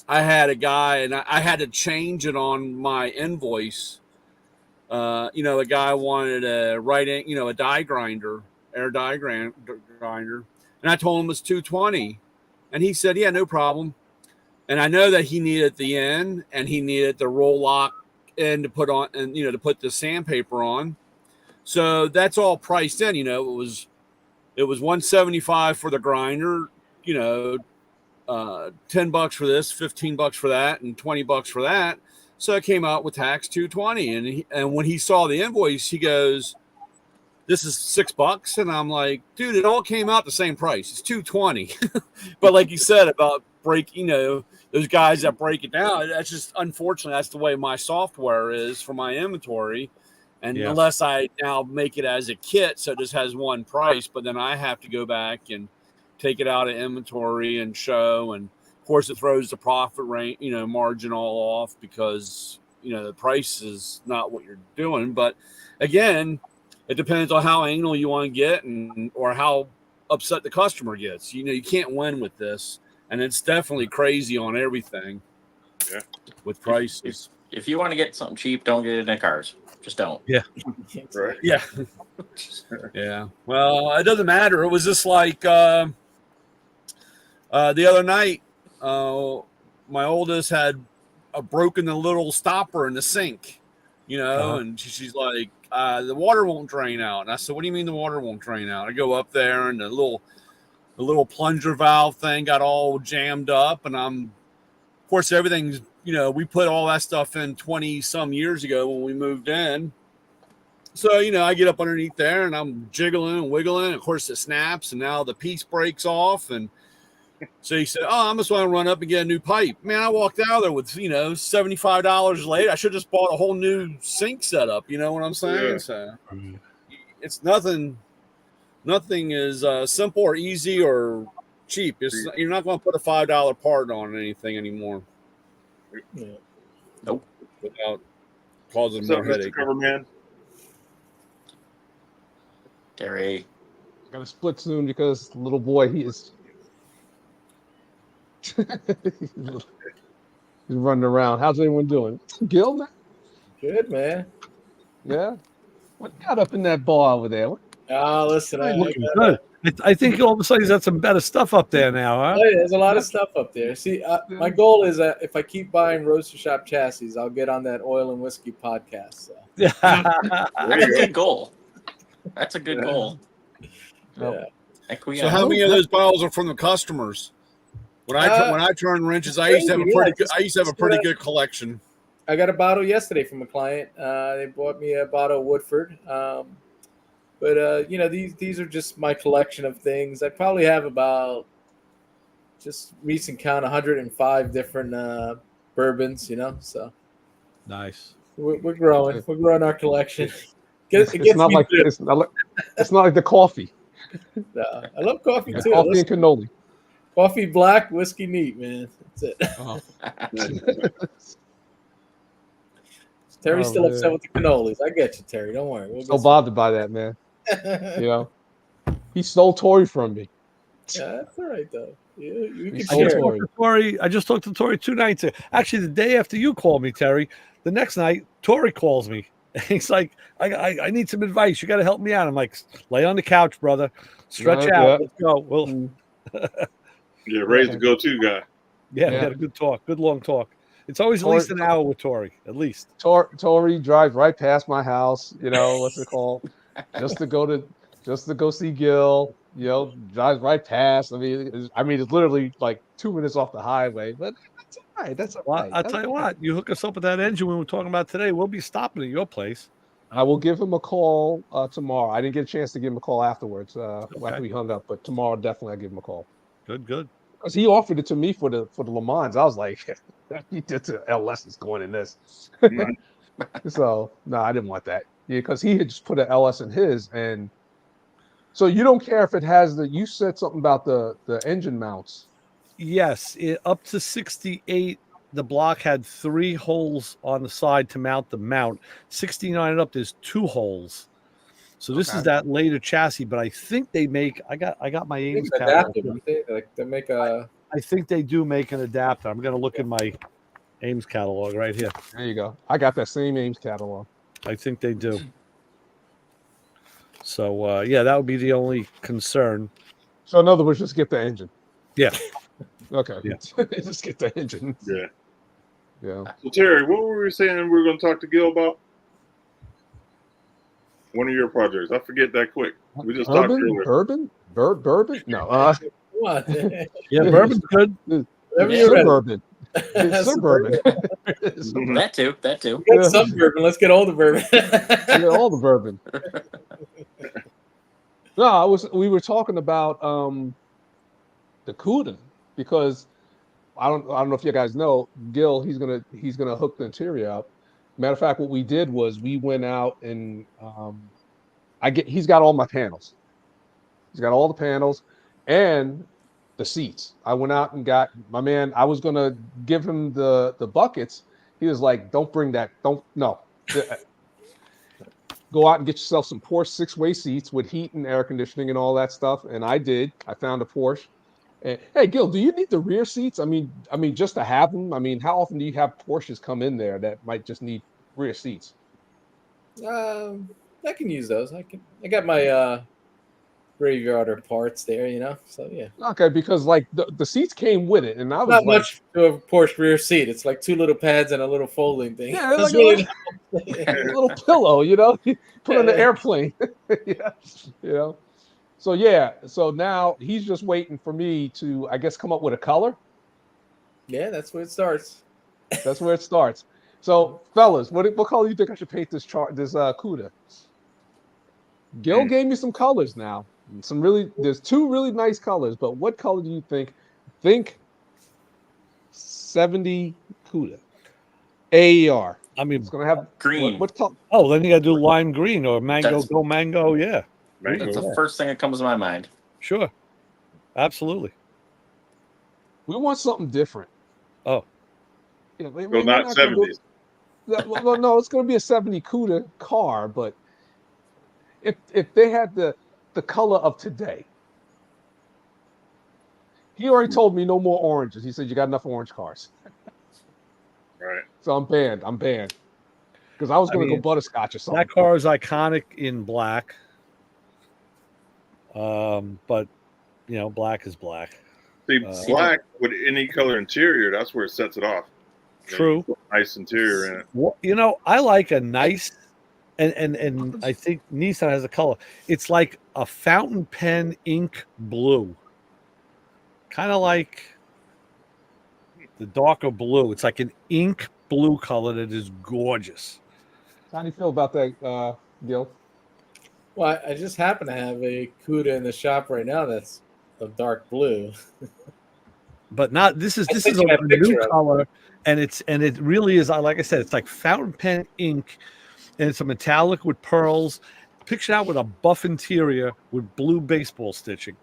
S6: I had a guy, and I had to change it on my invoice. A guy wanted a a die grinder, air die grinder, and I told him it's $220, and he said, yeah, no problem. And I know that he needed the end, and he needed the roll lock end to put on, and to put the sandpaper on. So that's all priced in. It was $175 for the grinder. $10 for this, $15 for that, and $20 for that. So it came out with tax $220. And when he saw the invoice, he goes, "This is $6." And I'm like, "Dude, it all came out the same price. It's $220." But like you said about those guys that break it down, that's just, unfortunately, that's the way my software is for my inventory. And unless I now make it as a kit, so it just has one price, but then I have to go back and take it out of inventory and show. And of course it throws the profit rate, margin all off because, the price is not what you're doing. But again, it depends on how anal you want to get or how upset the customer gets. You can't win with this. And it's definitely crazy on everything with prices.
S4: If you want to get something cheap, don't get it in cars. Just don't.
S1: Yeah.
S3: Right.
S6: Yeah. Yeah. Well, it doesn't matter. It was just like the other night, my oldest had broken the little stopper in the sink, and she's like, the water won't drain out. And I said, what do you mean the water won't drain out? I go up there, and the little plunger valve thing got all jammed up, and of course, everything's, we put all that stuff in 20 some years ago when we moved in. So, I get up underneath there and I'm jiggling and wiggling. Of course, it snaps, and now the piece breaks off. And so he said, I just want to run up and get a new pipe. Man, I walked out there with, $75 later. I should have just bought a whole new sink setup. You know what I'm saying? Yeah. So it's nothing is simple or easy or cheap. You're not going to put a $5 part on anything anymore.
S2: Yeah.
S4: Nope.
S6: Without causing more headache.
S3: Cover man.
S4: Terry.
S5: Got a split soon because the little boy, he's running around. How's everyone doing? Gil, man?
S2: Good, man.
S5: Yeah. What got up in that bar over there?
S2: Oh, listen, I
S1: Looking
S2: got
S1: good. I think all of a sudden he's got some better stuff up there now, huh?
S2: there's a lot of stuff up there. See, my goal is that if I keep buying Roaster Shop chassis, I'll get on that oil and whiskey podcast. So.
S1: Yeah.
S4: That's a good goal. That's a good goal.
S2: Yeah.
S4: Heck, we
S6: So
S4: got-
S6: how many of those bottles are from the customers? When I turn wrenches, I used to have a pretty good collection.
S2: I got a bottle yesterday from a client. They bought me a bottle of Woodford. But these are just my collection of things. I probably have about, just recent count, 105 different bourbons. So
S1: Nice.
S2: we're growing. We're growing our collection.
S5: It's not like the coffee.
S2: I love coffee
S5: Yeah,
S2: too.
S5: coffee and cannoli.
S2: Coffee, black, whiskey, neat, man. That's it.
S5: Oh.
S2: Terry's still upset
S5: man.
S2: with the cannolis. I get you, Terry. Don't worry. We'll
S5: So
S2: get
S5: bothered by that, man. You know, he stole Tori from me.
S2: Yeah, that's all right though. You can
S5: He's
S1: I
S5: so
S1: just,
S2: share.
S5: Tori.
S1: talked to Tori. I just talked to Tori 2 nights ago. Actually, the day after you called me, Terry, the next night, Tori calls me. He's like, I need some advice. You got to help me out. I'm like, lay on the couch, brother. Stretch out.
S5: Yeah.
S1: Let's go. Well,
S3: Yeah, Ray's the go-to guy.
S1: yeah, we
S5: Yeah.
S1: had a good talk, good long talk. It's always at least an hour with Tori, at least.
S5: Tori drives right past my house. You know what's it called? Just to go see Gil. You know, drives right past. I mean, it's literally like 2 minutes off the highway. But that's all right. That's all
S1: Well,
S5: right.
S1: I'll
S5: That's
S1: tell you
S5: all right.
S1: what, you hook us up with that engine we were talking about today. We'll be stopping at your place.
S5: I will give him a call tomorrow. I didn't get a chance to give him a call afterwards. After we hung up, but tomorrow definitely I'll give him a call.
S1: Good.
S5: Because he offered it to me for the Le Mans. I was like, he did to LS is going in this.
S3: Right.
S5: So no, I didn't want that. Yeah, because he had just put an LS in his, and so you don't care if it has the. You said something about the engine mounts.
S1: Yes, up to 68, the block had 3 holes on the side to mount the mount. 69 and up, there's 2 holes. So this is that later chassis, but I think they make. I got my Ames
S2: It's
S1: catalog.
S2: adaptive, don't they? Like they make a.
S1: I think they do make an adapter. I'm gonna look in my Ames catalog right here.
S5: There you go. I got that same Ames catalog.
S1: I think they do. So yeah, that would be the only concern.
S5: So in other words, just get the engine.
S1: Yeah.
S5: Okay.
S1: Yeah.
S5: Just get the engine.
S3: Yeah.
S5: Yeah.
S3: So Terry, what were we saying we were going to talk to Gil about? One of your projects. I forget that quick. We just talked earlier.
S5: Bourbon? No.
S2: What?
S1: Yeah, bourbon's good.
S2: Whatever you're ready.
S5: Suburban. Suburban.
S4: That too.
S2: We got some bourbon. Let's get all the bourbon.
S5: Yeah, all the bourbon. No, we were talking about the Cuda, because I don't know if you guys know, Gil, he's gonna hook the interior up. Matter of fact, what we did was we went out and he's got all my panels. He's got all the panels and the seats. I went out and got my man. I was gonna give him the buckets. He was like, "Don't bring that. No. Go out and get yourself some Porsche 6-way seats with heat and air conditioning and all that stuff." And I did. I found a Porsche. And, hey, Gil, do you need the rear seats? I mean, just to have them. I mean, how often do you have Porsches come in there that might just need rear seats?
S2: I can use those. I got my graveyard or parts there, so yeah.
S5: Okay, because like the seats came with it, and I was
S2: Not
S5: like,
S2: much to a Porsche rear seat. It's like 2 little pads and a little folding thing.
S5: Yeah,
S2: It's
S5: like
S2: really
S5: a little pillow, you put on the airplane. Yeah, so now he's just waiting for me to, I guess, come up with a color.
S2: Yeah, that's where it starts.
S5: That's where it starts. So, fellas, what color do you think I should paint this Cuda? Gil gave me some colors now. There's 2 really nice colors, but what color do you think? Think 70 Cuda. AER.
S1: I mean,
S5: It's gonna have
S4: Green.
S5: What color?
S1: oh, then you got to do lime green or mango.
S4: That's-
S1: Go mango. Yeah,
S3: Mango.
S4: That's the first thing that comes to my mind.
S1: sure, absolutely.
S5: We want something different.
S1: Oh.
S5: Yeah,
S3: Well, not 70s.
S5: Well, no, it's going to be a 70 Cuda car, but if they had the color of today, he already told me no more oranges. He said you got enough orange cars,
S3: Right.
S5: so I'm banned. Because I was going to
S1: mean,
S5: go butterscotch or something.
S1: That car is iconic in black. But black is black.
S3: See, black with any color interior, that's where it sets it off.
S1: True.
S3: Nice interior in it.
S1: Well, I like a nice, and I think Nissan has a color. It's like a fountain pen ink blue, kind of like the darker blue. It's like an ink blue color that is gorgeous.
S5: How do you feel about that, Gil?
S2: Well, I just happen to have a Cuda in the shop right now that's a dark blue.
S1: But not this is
S2: sent
S1: a
S2: you that
S1: new
S2: picture of it.
S1: color, and it really is, like I said, it's like fountain pen ink, and it's a metallic with pearls. Picture that with a buff interior with blue baseball stitching.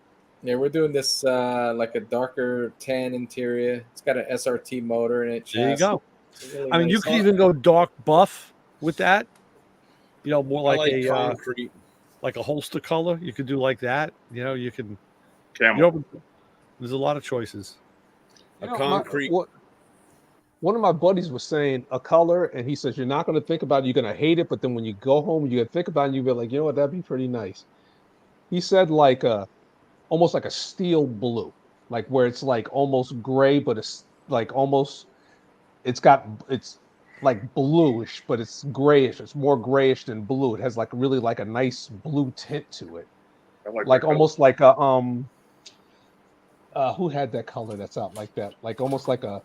S2: Yeah, we're doing this like a darker tan interior. It's got an SRT motor in it.
S1: There you
S2: chassis.
S1: go.
S2: It's a really
S1: I mean, you
S2: nice
S1: could
S2: car.
S1: even go dark buff with that. More
S6: I
S1: like
S6: like
S1: a
S6: concrete.
S1: like a holster color. You could do like that. You can.
S3: Camel.
S1: There's a lot of choices.
S6: A concrete.
S5: One of my buddies was saying a color, and he says you're not going to think about it, you're going to hate it, but then when you go home, you're going to think about it, and you'll be like, you know what, that'd be pretty nice. He said almost like a steel blue, like where it's like almost gray, but it's like it's like bluish, but it's grayish. It's more grayish than blue. It has like really like a nice blue tint to it,
S3: I like
S5: like
S3: that
S5: almost like a who had that color that's out like that, like almost like a.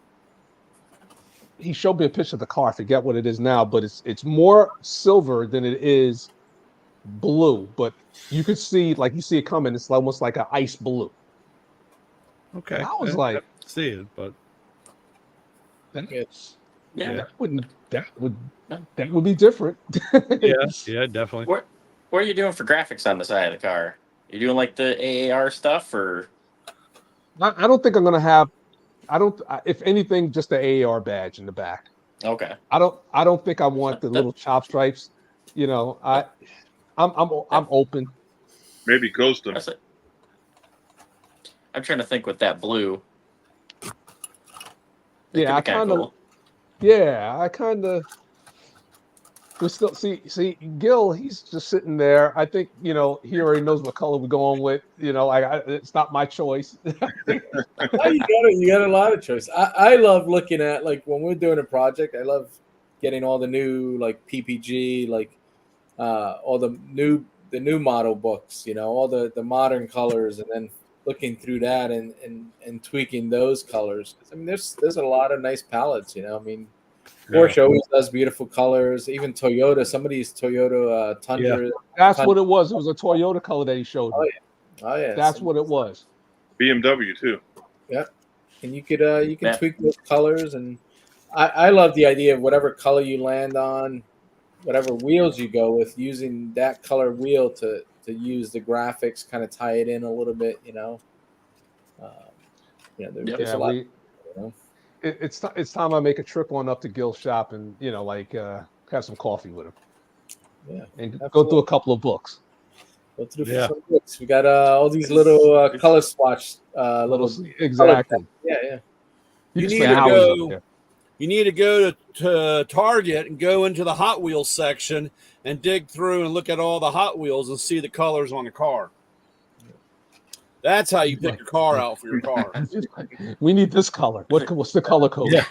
S5: He showed me a picture of the car. I forget what it is now, but it's more silver than it is blue. But you could see, like you see it coming. It's almost like an ice blue.
S1: Okay.
S5: And I was like,
S1: see it, but
S4: Yeah.
S5: that would be different.
S1: yeah, definitely.
S4: What are you doing for graphics on the side of the car? You doing like the AAR stuff, or?
S5: I don't think I'm gonna have. If anything, just the AAR badge in the back.
S4: Okay.
S5: I don't think I want the little chop stripes. I'm open.
S3: Maybe ghost them.
S4: That's it. I'm trying to think with that blue.
S5: Yeah, I kind of. Yeah, I kind of. We still see Gil. He's just sitting there. I think he already knows what color we're going with. It's not my choice.
S2: You got a lot of choice. I love looking at, like, when we're doing a project. I love getting all the new, like, PPG, like all the new model books. All the modern colors, and then looking through that and tweaking those colors. I mean, there's a lot of nice palettes. Porsche always does beautiful colors. Even Toyota, somebody's Toyota Tundra.
S1: Yeah.
S5: That's what it was. It was a Toyota color that he showed me.
S2: Oh yeah.
S5: That's what it was.
S3: BMW too.
S2: Yep. And you can tweak those colors, and I love the idea of whatever color you land on, whatever wheels you go with, using that color wheel to use the graphics, kind of tie it in a little bit. There's a lot.
S5: It's time I make a trip on up to Gil's shop and have some coffee with him.
S2: Yeah,
S5: and
S2: absolutely.
S5: go through a couple of books.
S2: Go through some books. We got all these little color swatch,
S5: exactly.
S2: Yeah.
S6: You need to go to Target and go into the Hot Wheels section and dig through and look at all the Hot Wheels and see the colors on the car. That's how you pick a car out for your car.
S5: We need this color. What's the color code?
S2: Yeah.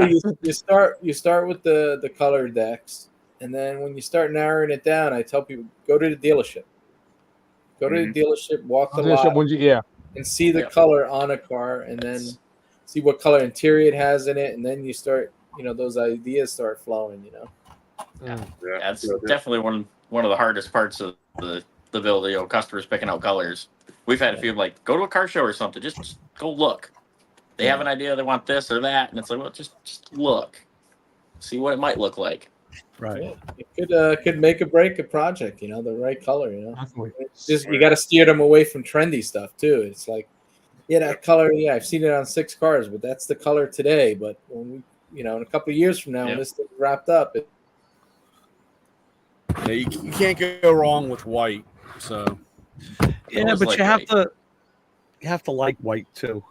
S2: you start with the color decks, and then when you start narrowing it down, I tell people, go to the dealership. Go to the dealership, walk the lot, and see the color on a car, and then see what color interior it has in it, and then you start, those ideas start flowing.
S4: That's definitely one of the hardest parts of the build. Customers picking out colors. We've had a few like, go to a car show or something. Just go look. They have an idea they want this or that, and it's like, well, just look, see what it might look like.
S1: Right.
S2: Yeah, it could make or break a project. The right color. Just you got to steer them away from trendy stuff too. It's like, that color. Yeah, I've seen it on 6 cars, but that's the color today. But when we, in a couple of years from now, when this thing's wrapped up,
S6: you can't go wrong with white. So.
S1: Yeah, but like you have to like white too.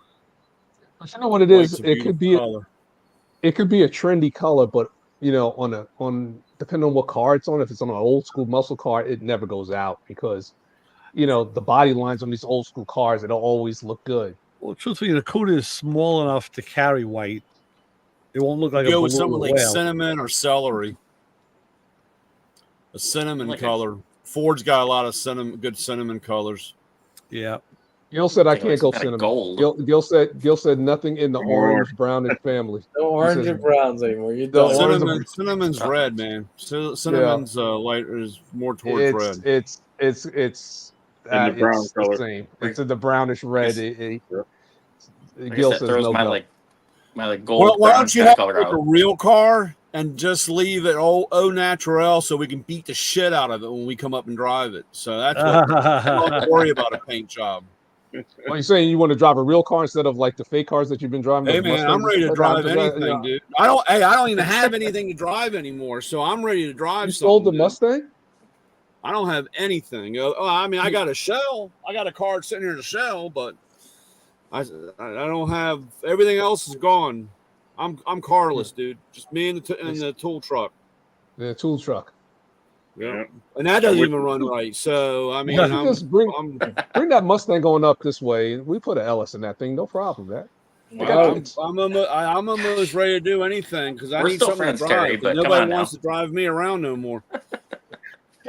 S5: But you know what it is? It could be a trendy color, but on depending on what car it's on. If it's on an old school muscle car, it never goes out because the body lines on these old school cars, it'll always look good.
S1: Well, truthfully, the Cuda is small enough to carry white. It won't look like a
S6: Go with
S1: balloon
S6: something like
S1: whale.
S6: cinnamon or celery. A cinnamon
S4: Like
S6: color. Ford's got a lot of good cinnamon colors.
S1: Yeah.
S5: Gil said I
S4: Like,
S5: can't
S4: it's
S5: go
S4: kinda
S5: cinnamon.
S4: gold.
S5: Gil said nothing in the orange, brownish family.
S2: No orange
S5: says-
S2: and browns anymore. You're
S5: The
S2: done.
S5: orange-
S6: Cinnamon's red, man. Cinnamon's light is more towards red.
S5: It's
S3: And the brown
S5: it's
S3: color.
S5: the same. It's in the brownish red.
S4: I
S5: Gil
S4: guess that
S5: says
S4: throws
S5: no
S4: my
S5: go.
S4: gold.
S6: Well, why don't you have
S4: color
S6: like
S4: out?
S6: a real car and just leave it au naturel so we can beat the shit out of it when we come up and drive it? So that's what I don't have to worry about a paint job.
S5: Well, you're saying you want to drive a real car instead of like the fake cars that you've been driving?
S6: Hey
S5: those
S6: man, I'm
S5: Mustangs
S6: ready to
S5: and stuff like
S6: drive
S5: that?
S6: anything, dude. I don't even have anything to drive anymore, so I'm ready to drive.
S5: You sold the
S6: dude.
S5: Mustang?
S6: I don't have anything. I mean, I got a shell. I got a car sitting here in a shell, but I don't have everything else is gone. I'm carless, dude. Just me and the tool truck.
S5: The tool truck.
S6: Yeah, and that doesn't even run right. So I mean,
S5: Just bring that Mustang on up this way. We put an Ellis in that thing, no problem. That
S6: I'm almost ready to do anything because I
S4: We're
S6: need
S4: still
S6: something
S4: friends,
S6: to drive.
S4: Terry, but come
S6: Nobody
S4: on
S6: wants
S4: now.
S6: to drive me around no more.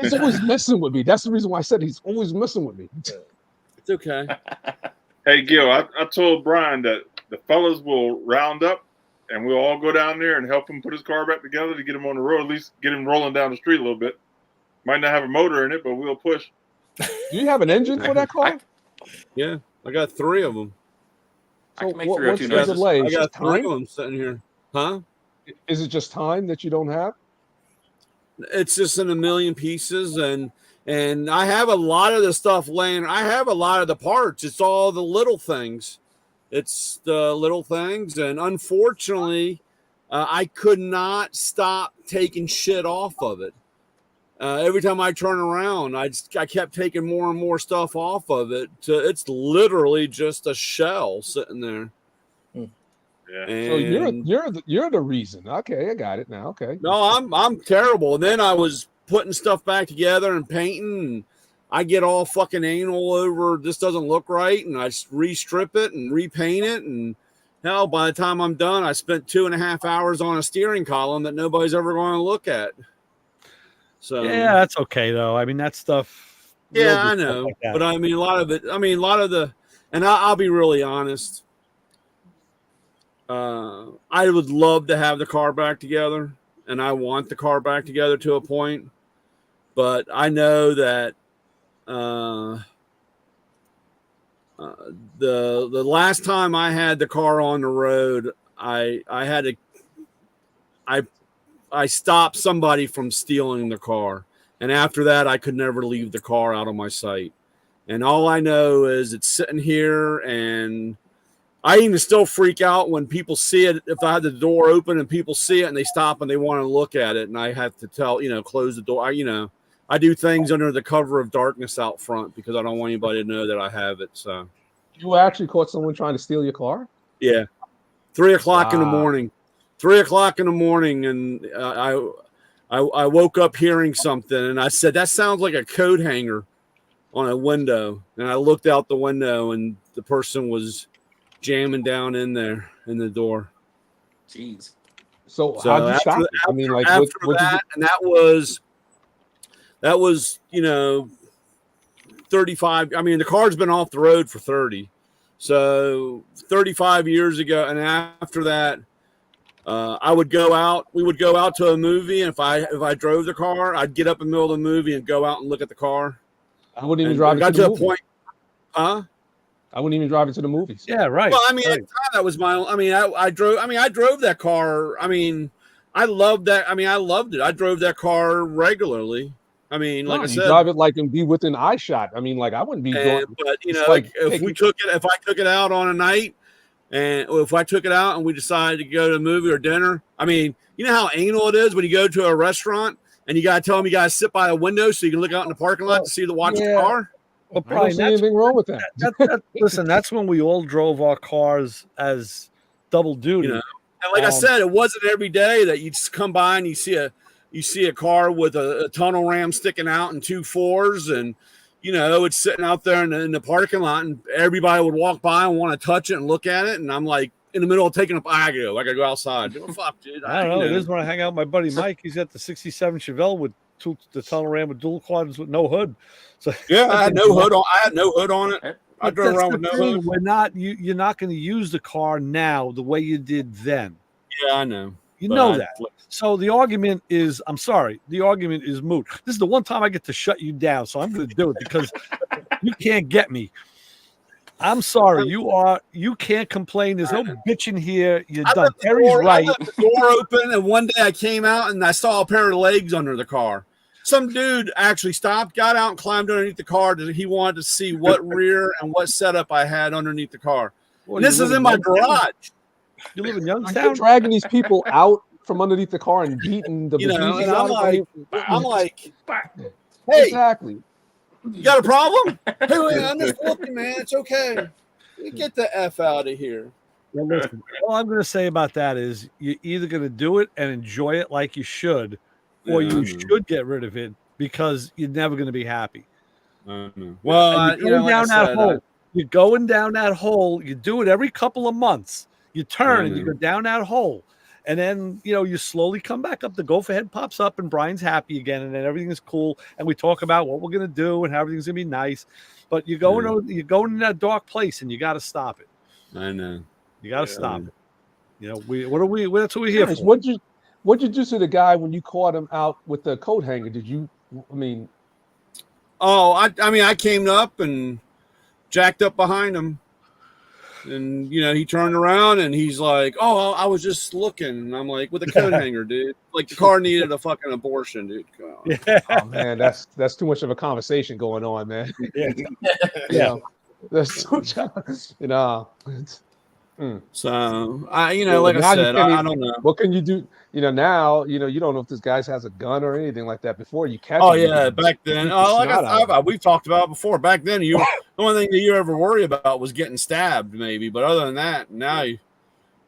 S5: he's always messing with me. That's the reason why I said he's always messing with me.
S6: It's okay.
S3: Hey, Gil, I told Brian that the fellas will round up and we'll all go down there and help him put his car back together to get him on the road, at least get him rolling down the street a little bit. Might not have a motor in it, but we'll push.
S5: Do you have an engine for that car?
S6: Yeah, I got 3 of them.
S4: I can make
S5: what's
S4: 302
S5: the
S4: noises.
S5: delay?
S6: I
S5: It's
S6: got
S5: just
S6: 3 of
S5: time?
S6: them sitting here. Huh?
S5: Is it just time that you don't have?
S6: It's just in a million pieces, and I have a lot of the stuff laying. I have a lot of the parts. It's all the little things. It's the little things, and unfortunately, I could not stop taking shit off of it. Every time I turn around, I kept taking more and more stuff off of it. It's literally just a shell sitting there.
S3: Yeah.
S6: And
S5: So you're the reason. Okay, I got it now. Okay.
S6: no, I'm terrible. And then I was putting stuff back together and painting, and I get all fucking anal over this doesn't look right, and I restrip it and repaint it, and hell, by the time I'm done, I spent 2.5 hours on a steering column that nobody's ever going to look at. So
S1: Yeah, that's okay though. I mean, that stuff. we all
S6: yeah,
S1: do
S6: I
S1: stuff
S6: know,
S1: like that.
S6: but I mean, a lot of the, and I'll be really honest. I would love to have the car back together, and I want the car back together to a point, but I know that the last time I had the car on the road, I stopped somebody from stealing the car, and after that, I could never leave the car out of my sight. And all I know is it's sitting here, and I even still freak out when people see it. If I had the door open and people see it and they stop and they want to look at it, and I have to close the door. I do things under the cover of darkness out front because I don't want anybody to know that I have it. So
S5: You actually caught someone trying to steal your car?
S6: yeah, 3 o'clock in the
S5: Wow.
S6: morning. 3 o'clock in the morning, and I woke up hearing something, and I said that sounds like a coat hanger on a window, and I looked out the window, and the person was jamming down in there in the door.
S4: Jeez.
S5: So
S6: So
S5: how'd you
S6: after-
S5: stop it? I mean, like,
S6: After
S5: what
S6: that, and that was 35. I mean, the car's been off the road for 30. So 35 years ago, and after that, we would go out to a movie, and if I drove the car, I'd get up in the middle of the movie and go out and look at the car.
S5: I wouldn't even
S6: And
S5: drive
S6: it
S5: it
S6: got
S5: to the
S6: to a
S5: movie.
S6: point, huh?
S5: I wouldn't even drive it to the movies.
S1: Yeah, right.
S6: Well, I mean,
S1: right.
S6: at the time that was my own. I mean, I drove that car. I mean, I loved that. I mean, I loved it. I drove that car regularly. I mean, like
S5: No,
S6: I
S5: you
S6: said,
S5: drive it like and be within eye shot. I mean, like I wouldn't be going.
S6: but
S5: it's like,
S6: if
S5: hey,
S6: if I took it out on a night, and if I took it out and we decided to go to a movie or dinner, I mean, you know how anal it is when you go to a restaurant and you got to tell them you got to sit by a window so you can look out in the parking lot to see watch the
S1: yeah.
S6: car.
S1: Well,
S5: I don't
S1: Brian,
S5: see
S1: that's,
S5: anything wrong with that.
S1: listen, that's when we all drove our cars as double duty.
S6: You know. And like I said, it wasn't every day that you'd come by and you see a car with a tunnel ram sticking out and 2 4s, and it's sitting out there in the parking lot, and everybody would walk by and want to touch it and look at it, and I'm like in the middle of taking up. I gotta go outside. Oh, fuck, dude.
S1: I don't know. It is when I hang out with my buddy Mike. He's got the '67 Chevelle with the tunnel ram with dual quads with no hood. So
S6: yeah, I had no hood on. I had no hood on it. I drove around with no hood.
S1: You're not going to use the car now the way you did then.
S6: Yeah, I know.
S1: You know that. So the argument is, I'm sorry, the argument is moot. This is the one time I get to shut you down, so I'm going to do it because you can't get me. I'm sorry. You can't complain. There's no bitching here. You're done. Terry's right.
S6: I left the door open, and one day I came out and I saw a pair of legs under the car. Some dude actually stopped, got out, and climbed underneath the car. He wanted to see what rear and what setup I had underneath the car.
S1: Well,
S6: and this is in my garage.
S1: You live in
S5: You're
S1: Youngstown?
S5: dragging these people out from underneath the car and beating the
S6: and I'm like,
S5: hey, exactly.
S6: You got a problem? Hey, wait, I'm just looking, man. It's okay. You get the F out of here.
S1: Well, listen, all I'm going to say about that is you're either going to do it and enjoy it like you should, or you should get rid of it because you're never going to be happy.
S6: Well,
S1: you're going down that hole. You do it every couple of months. You turn and you go down that hole. And then, you slowly come back up. The Gopher head pops up and Brian's happy again. And then everything is cool. And we talk about what we're going to do and how everything's going to be nice. But you're going in that dark place and you got to stop it.
S6: I know.
S1: You got to stop it. That's what we're here for.
S5: What'd you do to the guy when you caught him out with the coat hanger?
S6: I came up and jacked up behind him. And, he turned around and he's like, oh, I was just looking. And I'm like, with a coat hanger, dude. Like, the car needed a fucking abortion, dude.
S5: Yeah. Oh, man, that's too much of a conversation going on, man.
S1: Yeah.
S5: That's too much,
S6: So, like I said, I don't know.
S5: What can you do? Now, you don't know if this guy has a gun or anything like that before you catch him.
S6: Oh, yeah, back then. We've talked about it before. Back then, the only thing that you ever worry about was getting stabbed, maybe. But other than that, now you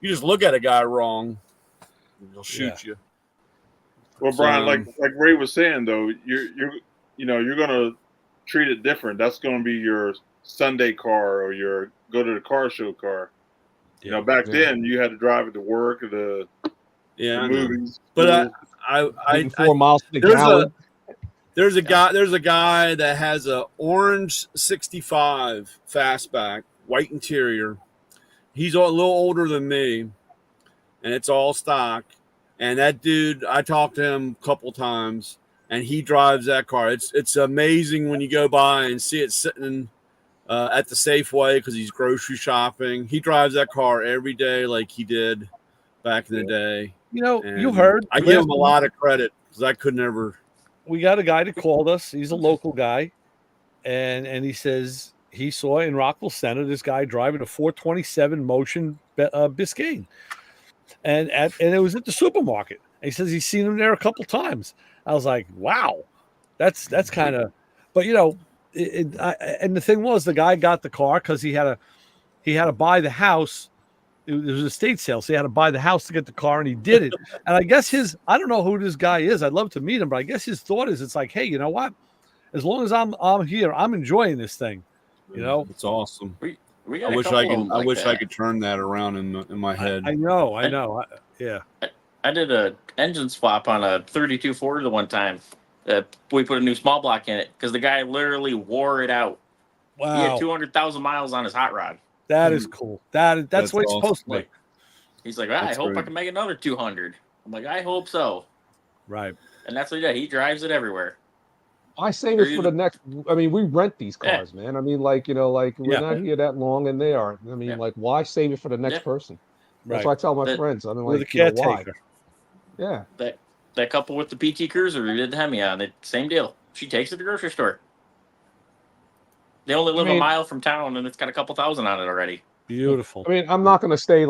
S6: just look at a guy wrong, he'll shoot you.
S3: Well, Brian, like Ray was saying, though, you're going to treat it different. That's going to be your Sunday car or your go to the car show car. Back then you had to drive it to work or the movies.
S5: But I 4 miles to the gallon.
S6: There's a guy that has a orange 65 fastback, white interior. He's a little older than me, and it's all stock. And that dude, I talked to him a couple times, and he drives that car. It's amazing when you go by and see it sitting at the Safeway because he's grocery shopping. He drives that car every day like he did back in the day.
S1: You heard.
S6: I give him a lot of credit because I could never.
S1: We got a guy that called us. He's a local guy. And he says he saw in Rockville Center this guy driving a 427 Motion Biscayne. And it was at the supermarket. And he says he's seen him there a couple times. I was like, wow, that's kind of, but and the thing was, the guy got the car because he had to buy the house. It was a estate sale, so he had to buy the house to get the car, and he did it. And I guess I don't know who this guy is. I'd love to meet him, but I guess his thought is, it's like, hey, you know what? As long as I'm here, I'm enjoying this thing.
S6: It's awesome.
S4: We
S6: I wish I could turn that around in my head.
S1: I know. Yeah.
S4: I did a engine swap on a 32 Ford the one time. We put a new small block in it because the guy literally wore it out.
S1: Wow.
S4: He had 200,000 miles on his hot rod.
S1: That is cool. That's what it's
S6: awesome.
S1: supposed to be.
S4: He's like, I hope I can make another 200. I'm like, I hope so.
S1: Right.
S4: And that's what he did. He drives it everywhere.
S5: I say this for the next. I mean, we rent these cars, man. I mean, we're not here that long, and they aren't. I mean, why save it for the next person? That's what I tell my friends. I mean,
S1: the caretaker.
S5: Yeah.
S4: That couple with the PT Cruiser we did the Hemi on, same deal. She takes it to the grocery store. They only live a mile from town, and it's got a couple thousand on it already.
S1: Beautiful.
S5: I mean, I'm not going to stay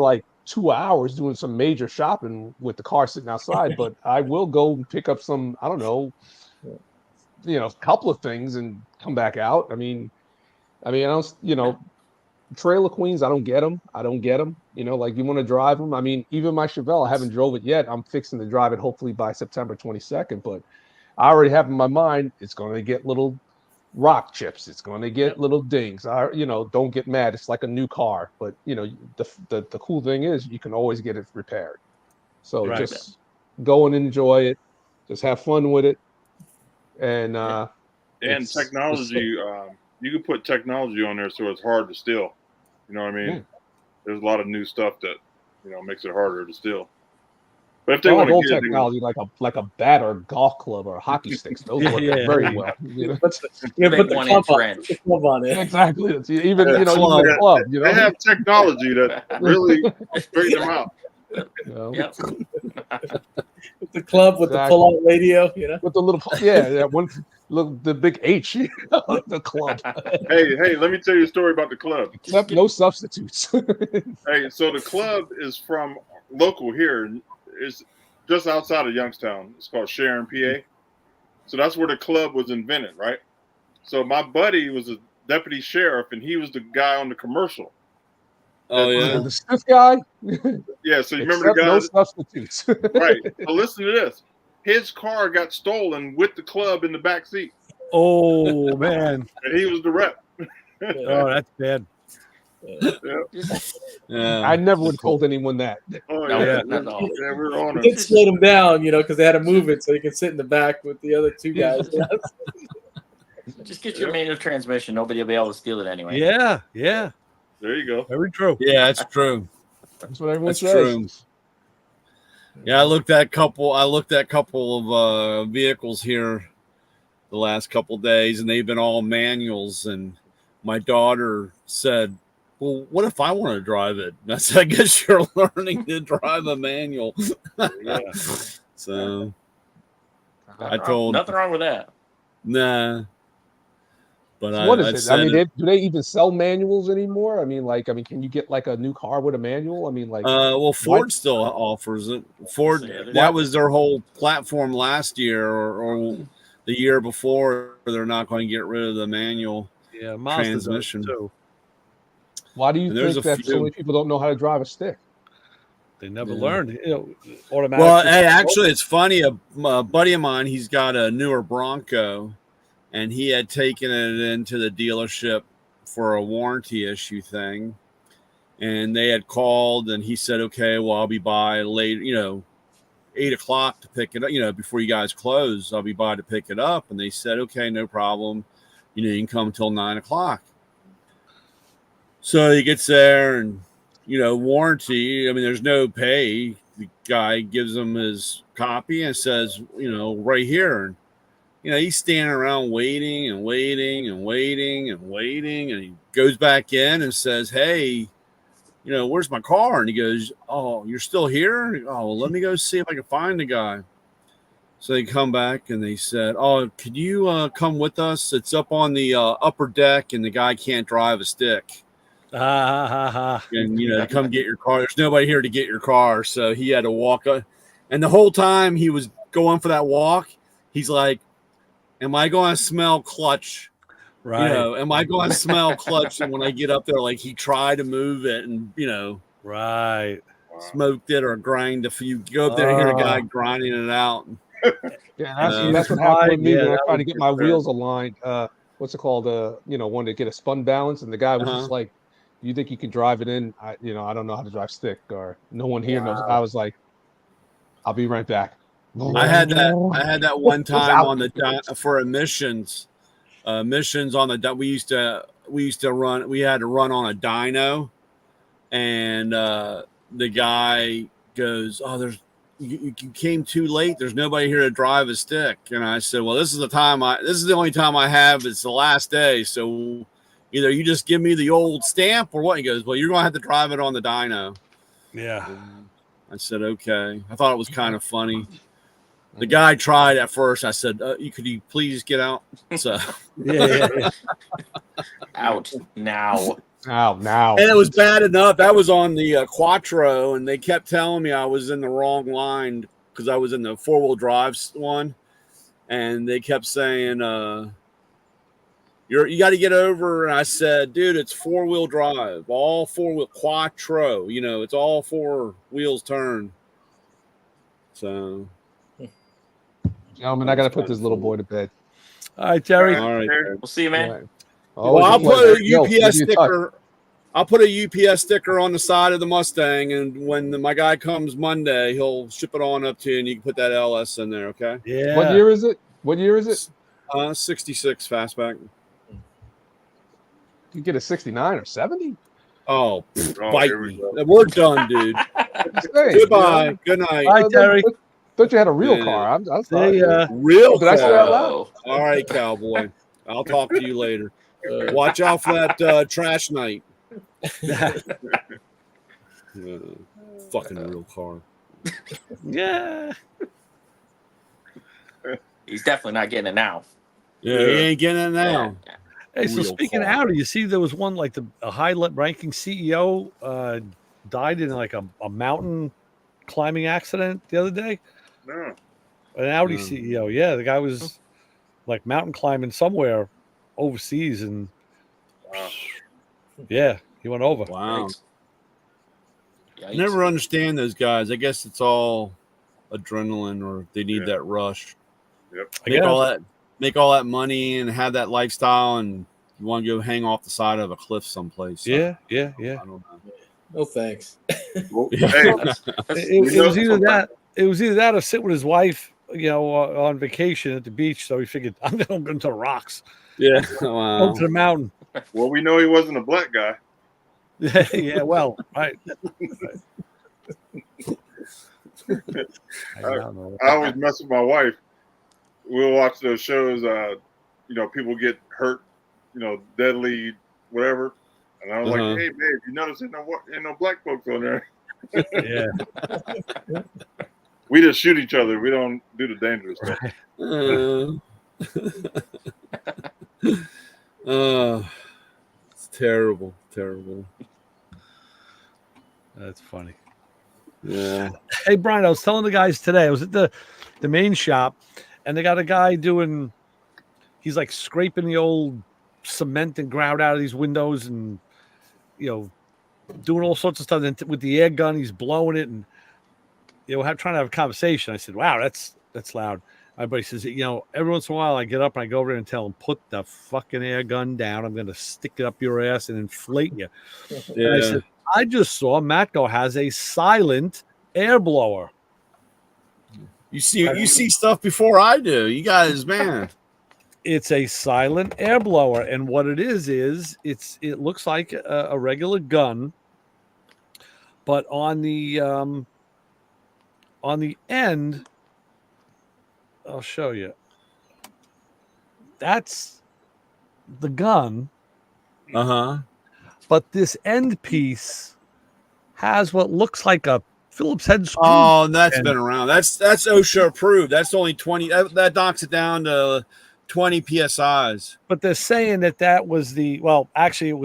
S5: 2 hours doing some major shopping with the car sitting outside, but I will go and pick up some, I don't know, a couple of things and come back out. I mean, I don't, trailer queens, I don't get them. You know, like you want to drive them. I mean, even my Chevelle, I haven't drove it yet. I'm fixing to drive it hopefully by September 22nd. But I already have in my mind it's going to get little rock chips. It's going to get little dings. You know, don't get mad. It's like a new car. But you know, the cool thing is you can always get it repaired. So
S1: Right.
S5: just go and enjoy it. Just have fun with it. And
S3: technology, you can put technology on there so it's hard to steal. You know what I mean? There's a lot of new stuff that, you know, makes it harder to steal. But if they want
S5: like old
S3: to get
S5: technology, like a bat or a golf club or hockey sticks, those work very well. You know?
S2: Put
S4: Big
S2: the
S4: 1-inch
S2: club on,
S4: wrench.
S2: put the club on it.
S5: Exactly. It's even
S3: Yeah,
S5: you know even a club. You know,
S3: they have technology that really straighten them out.
S5: you know?
S4: Yep.
S2: With the club with the pull-out radio, you know,
S5: with the little one look the big H, you know, the club.
S3: Hey, let me tell you a story about the club.
S5: Except no substitutes.
S3: Hey, so the club is from local here. It's just outside of Youngstown. It's called Sharon, PA. So that's where the club was invented, right? So my buddy was a deputy sheriff, and he was the guy on the commercial.
S6: Oh yeah,
S5: the stiff guy.
S3: Yeah, so you remember the guy?
S5: No substitutes.
S3: Right. So listen to this. His car got stolen with the club in the back seat.
S1: Oh man.
S3: And he was the rep.
S1: Oh, that's bad.
S6: yeah.
S5: I never would have told anyone that.
S3: Oh
S4: No,
S3: yeah,
S4: not at all.
S3: yeah, we were on
S2: it
S3: it.
S2: did slow them down, you know, because they had to move it so you could sit in the back with the other two guys.
S4: Just get your manual transmission. Nobody will be able to steal it anyway.
S1: Yeah, yeah.
S3: There you go.
S1: Very true.
S6: Yeah, that's true.
S5: That's what everyone
S6: That's
S5: says.
S6: true. Yeah, I looked at a couple of vehicles here the last couple of days, and they've been all manuals. And my daughter said, "Well, what if I want to drive it?" And I said, "I guess you're learning to drive a manual."
S1: Yeah.
S6: So I told
S4: nothing wrong with that.
S6: nah. But
S5: So what is
S6: I'd
S5: it? I mean,
S6: said
S5: do they even sell manuals anymore? I mean, can you get like a new car with a manual? I mean, like,
S6: well, Ford still offers it. Ford, that was their whole platform last year or the year before. They're not going to get rid of the manual transmission.
S1: Too.
S5: Why do you think that so many people don't know how to drive a stick?
S1: They never learned. You know, automatic.
S6: Well, hey, actually, it's funny. A buddy of mine, he's got a newer Bronco, and he had taken it into the dealership for a warranty issue thing. And they had called, and he said, "Okay, well, I'll be by late, 8:00 to pick it up, before you guys close. I'll be by to pick it up." And they said, "Okay, no problem. You can come till 9:00. So he gets there, and, warranty, I mean, there's no pay. The guy gives him his copy and says, right here. And, he's standing around waiting and waiting and waiting and waiting. And he goes back in and says, "Hey, where's my car?" And he goes, "Oh, you're still here? Oh, well, let me go see if I can find the guy." So they come back and they said, "Oh, could you come with us? It's up on the upper deck, and the guy can't drive a stick. And come get your car. There's nobody here to get your car." So he had to walk up. And the whole time he was going for that walk, he's like, "Am I going to smell clutch?
S1: Right.
S6: Am I going to smell clutch?" And when I get up there, like, he tried to move it and,
S1: right.
S6: smoked it or grind it. You go up there and hear a guy grinding it out.
S5: Yeah, that's what happened with me when I tried to get my wheels aligned. What's it called? Wanted to get a spun balance, and the guy was just like, "You think you can drive it in? I don't know how to drive stick, or no one here knows." I was like, "I'll be right back."
S6: I had that one time on the for emissions on the we used to run. We had to run on a dyno, and the guy goes, "Oh, you came too late. There's nobody here to drive a stick." And I said, "Well, this is the only time I have. It's the last day. So either you just give me the old stamp or what?" He goes, "Well, you're going to have to drive it on the dyno."
S1: Yeah.
S6: I said, "Okay." I thought it was kind of funny. The guy tried at first. I said, could you please get out?" So
S1: Yeah.
S4: Out now.
S5: Now.
S6: And it was bad enough. That was on the Quattro, and they kept telling me I was in the wrong line because I was in the 4-wheel drive one. And they kept saying, You got to get over. And I said, dude, it's 4-wheel drive, all 4-wheel quattro. You know, it's all 4 wheels turn. So,
S5: Gentlemen, I got to put this little boy to bed.
S1: All right, Jerry.
S6: all right.
S4: We'll see you, man.
S5: All right.
S6: Well,
S5: Always a
S6: I'll
S5: pleasure.
S6: put a
S5: Yo,
S6: UPS
S5: we'll be in touch.
S6: sticker. I'll put a UPS sticker on the side of the Mustang, and when my guy comes Monday, he'll ship it on up to you, and you can put that LS in there. Okay.
S1: Yeah.
S5: What year is it? What year is it?
S6: 66 fastback.
S5: You get a 69 or 70?
S6: Oh,
S3: Oh,
S6: bite
S3: here we
S6: me.
S3: go.
S6: We're done, dude.
S5: Goodbye.
S6: Goodbye. Good night.
S1: Bye, Terry.
S5: Thought you had a real
S6: Yeah.
S5: car. I'm
S1: See
S5: sorry.
S1: ya.
S6: Real
S5: Did I say that loud?
S4: Whoa.
S6: All right, cowboy. I'll talk to you later. Watch out for that trash night. Fucking real car.
S1: Yeah.
S4: He's definitely not getting it now.
S6: Yeah, he ain't getting it now.
S4: Yeah.
S1: Hey, so
S6: Real
S1: speaking of
S6: car.
S1: Audi, you see there was one like a high-ranking CEO died in like a mountain climbing accident the other day.
S3: No.
S1: An Audi
S6: No.
S1: CEO. Yeah, the guy was like mountain climbing somewhere overseas, and
S3: Wow.
S1: yeah, he went over.
S6: Wow.
S4: Yikes.
S6: I never understand those guys. I guess it's all adrenaline, or they need
S3: Yeah.
S6: that rush.
S3: Yep.
S1: I
S6: Make all that money and have that lifestyle, and you want to go hang off the side of a cliff someplace. So,
S1: Yeah.
S6: I don't know.
S2: No thanks.
S3: Well,
S6: Yeah.
S3: hey,
S4: That's-
S1: It was
S3: know,
S1: either that. It was either that or sit with his wife, on vacation at the beach. So he figured, I'm going to go to the rocks,
S6: Yeah.
S1: go
S6: Wow.
S1: to the mountain.
S3: well, we know he wasn't a black guy.
S1: Yeah, well, right. I don't know.
S3: I always mess with my wife. We'll watch those shows. People get hurt, deadly, whatever. And I was
S6: Uh-huh.
S3: like, "Hey, babe, you notice ain't no black folks on there.
S1: Yeah.
S3: We just shoot each other. We don't do the dangerous stuff."
S6: It's terrible. Terrible.
S1: That's funny.
S6: Yeah.
S1: Hey, Brian, I was telling the guys today, I was at the main shop, and they got a guy he's like scraping the old cement and grout out of these windows and, doing all sorts of stuff. And with the air gun, he's blowing it and, trying to have a conversation. I said, wow, that's loud. My buddy says, every once in a while I get up and I go over there and tell him, put the fucking air gun down. I'm going to stick it up your ass and inflate you.
S6: Yeah.
S1: And I said, I just saw Matco has a silent air blower.
S6: You see stuff before I do. You guys, man.
S1: It's a silent air blower, and what it is it looks like a regular gun, but on the end, I'll show you. That's the gun,
S6: Uh-huh.
S1: but this end piece has what looks like a Phillips head screw.
S6: Oh, that's
S1: And-
S6: been around. That's OSHA approved. That's only 20. That knocks it down to 20 PSIs.
S1: But they're saying that was actually it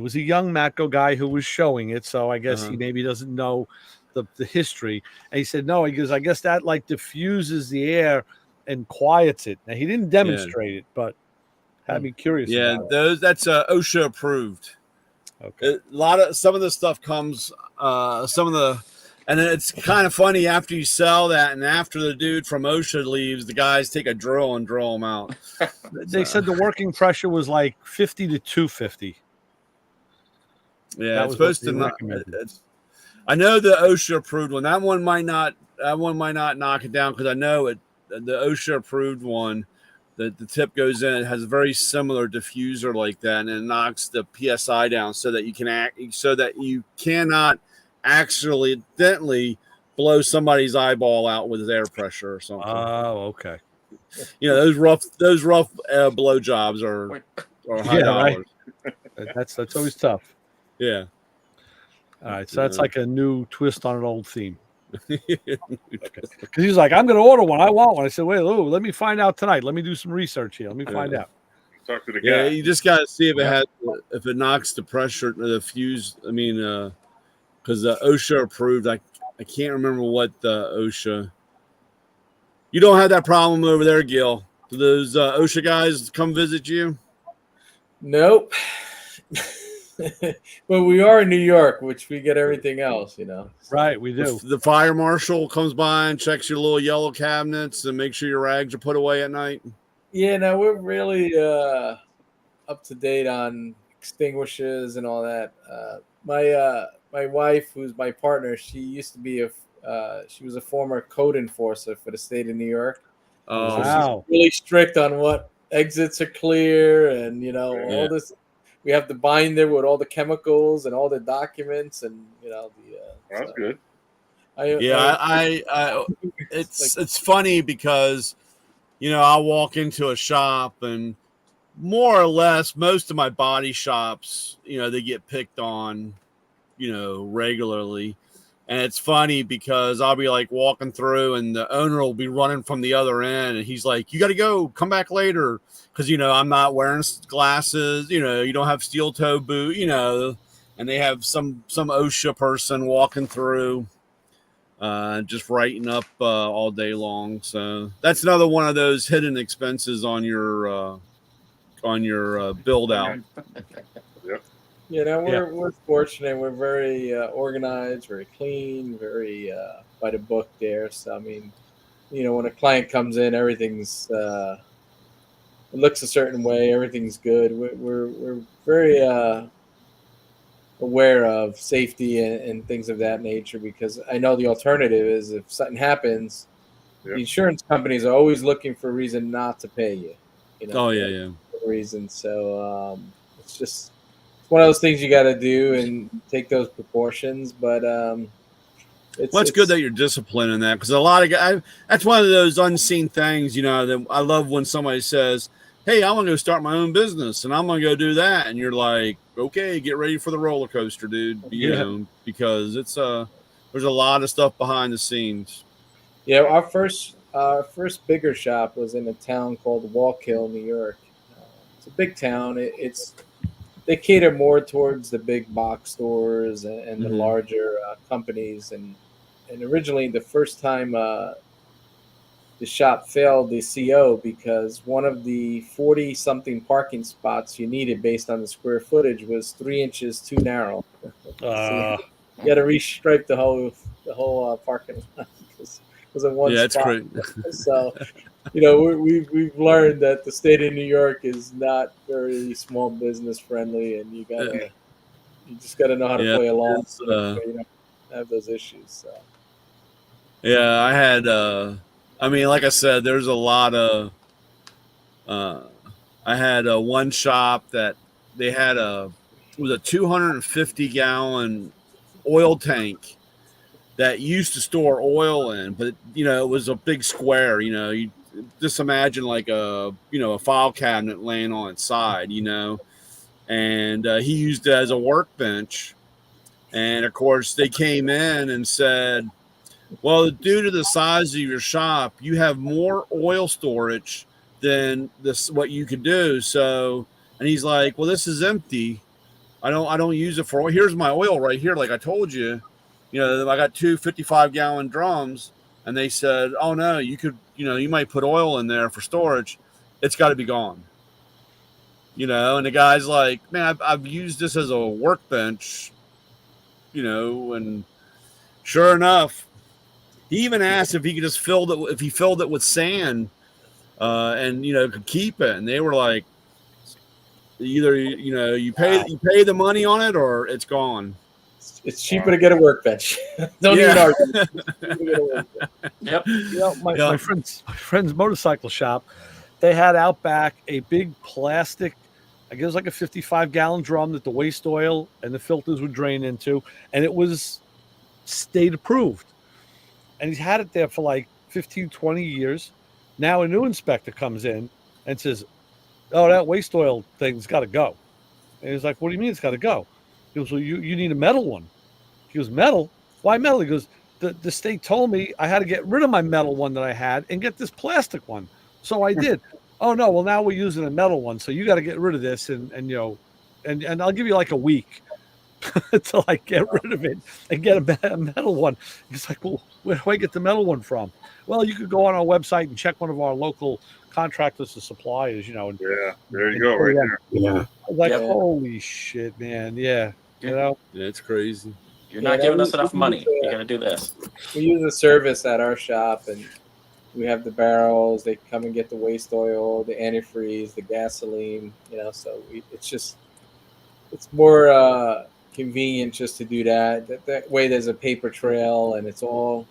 S1: was a young Matco guy who was showing it, so I guess he maybe doesn't know the history. And he said no, he goes, I guess that like diffuses the air and quiets it. Now he didn't demonstrate it, but had me curious.
S6: Yeah,
S1: about it.
S6: that's OSHA approved.
S1: Okay.
S6: Some of the stuff comes, and then it's kind of funny after you sell that, and after the dude from OSHA leaves, the guys take a drill and drill them out.
S1: They said the working pressure was like 50 to 250.
S6: Yeah,
S1: That
S6: it's
S1: was
S6: supposed
S1: what
S6: to
S1: they
S6: not.
S1: recommended.
S6: I know the OSHA approved one. That one might not knock it down because I know it. The OSHA approved one, the tip goes in. It has a very similar diffuser like that, and it knocks the PSI down so that you cannot accidentally blow somebody's eyeball out with air pressure or something.
S1: Oh, okay.
S6: Those rough blow jobs are high dollars.
S1: Right. That's always tough.
S6: Yeah.
S1: All right, so that's like a new twist on an old theme. Okay. Because he's like, I'm going to order one. I want one. I said, wait, let me find out tonight. Let me do some research here. Let me find out.
S3: Talk to the
S6: Yeah,
S3: guy.
S6: you just got to see if it knocks the pressure, the fuse. I mean, because the OSHA approved. I can't remember what the OSHA. You don't have that problem over there, Gil. Do those OSHA guys come visit you?
S2: Nope. But we are in New York, which we get everything else, So.
S1: Right, we do.
S6: The fire marshal comes by and checks your little yellow cabinets and makes sure your rags are put away at night.
S2: Yeah, no, we're really up to date on extinguishers and all that. My wife, who's my partner, she used to be she was a former code enforcer for the state of New York.
S6: Oh,
S2: So
S1: Wow.
S2: she's really strict on what exits are clear, and all
S6: Yeah.
S2: this. We have the binder with all the chemicals and all the documents, and
S3: That's good.
S6: It's funny because I'll walk into a shop and more or less most of my body shops, they get picked on, regularly. And it's funny because I'll be like walking through and the owner will be running from the other end and he's like, you got to go, come back later. Cause I'm not wearing glasses, you don't have steel toe boot, and they have some OSHA person walking through, just writing up, all day long. So that's another one of those hidden expenses on your build out.
S3: Yep.
S2: We're fortunate. We're very organized, very clean, very by the book there. So I mean, when a client comes in, everything's it looks a certain way. Everything's good. We're very aware of safety and things of that nature because I know the alternative is if something happens,
S3: Yep.
S2: the insurance companies are always looking for a reason not to pay you.
S6: Oh yeah.
S2: For reason. So it's just. It's one of those things you got to do and take those precautions, but
S6: it's good that you're disciplined in that because a lot of guys, that's one of those unseen things, that I love when somebody says, hey, I'm going to go start my own business and I'm going to go do that. And you're like, okay, get ready for the roller coaster, dude, because it's there's a lot of stuff behind the scenes.
S2: Yeah. Our first bigger shop was in a town called Walk Hill, New York. It's a big town. They cater more towards the big box stores and the larger companies. And originally, the first time the shop failed the CO because one of the 40-something parking spots you needed based on the square footage was 3 inches too narrow. So you had to restripe the whole parking lot because it was in one
S6: spot.
S2: Yeah, it's great. So. We've learned that the state of New York is not very small business friendly, and you just gotta know how to play along so that you don't have those issues. So.
S6: Yeah, I had. Like I said, there's a lot of. I had one shop that they had it was a 250 gallon oil tank that used to store oil in, but it was a big square. You just imagine like a file cabinet laying on its side, and he used it as a workbench. And of course, they came in and said, well, due to the size of your shop, you have more oil storage than what you could do. So, and he's like, well, this is empty. I don't use it for oil. Here's my oil right here. Like I told you, I got two 55-gallon drums. And they said, oh no, you could, you might put oil in there for storage. It's got to be gone. And the guy's like, man, I've used this as a workbench, and sure enough, he even asked if he could just if he filled it with sand, and could keep it. And they were like, either you pay the money on it or it's gone.
S2: It's cheaper to get a workbench. Don't even argue.
S4: Yep.
S1: My friend's motorcycle shop, they had out back a big plastic, I guess like a 55-gallon drum that the waste oil and the filters would drain into, and it was state approved. And he's had it there for like 15, 20 years. Now a new inspector comes in and says, oh, that waste oil thing's got to go. And he's like, what do you mean it's got to go? He goes, well, you need a metal one. He goes, metal? Why metal? He goes, the state told me I had to get rid of my metal one that I had and get this plastic one. So I did. Oh, no, well, now we're using a metal one. So you got to get rid of this. And I'll give you like a week. until I get rid of it and get a metal one. It's like, well, where do I get the metal one from? Well, you could go on our website and check one of our local contractors or suppliers, and
S3: Yeah, there you
S1: and
S3: go,
S1: pay
S3: right
S1: them.
S3: there.
S7: Yeah.
S1: I was like,
S4: Yep.
S1: holy shit, man. Yeah.
S6: Yeah, it's crazy.
S4: You're not giving us enough money. You got to do this.
S2: We use a service at our shop, and we have the barrels. They come and get the waste oil, the antifreeze, the gasoline. So it's more convenient just to do that. That way, there's a paper trail, and it's all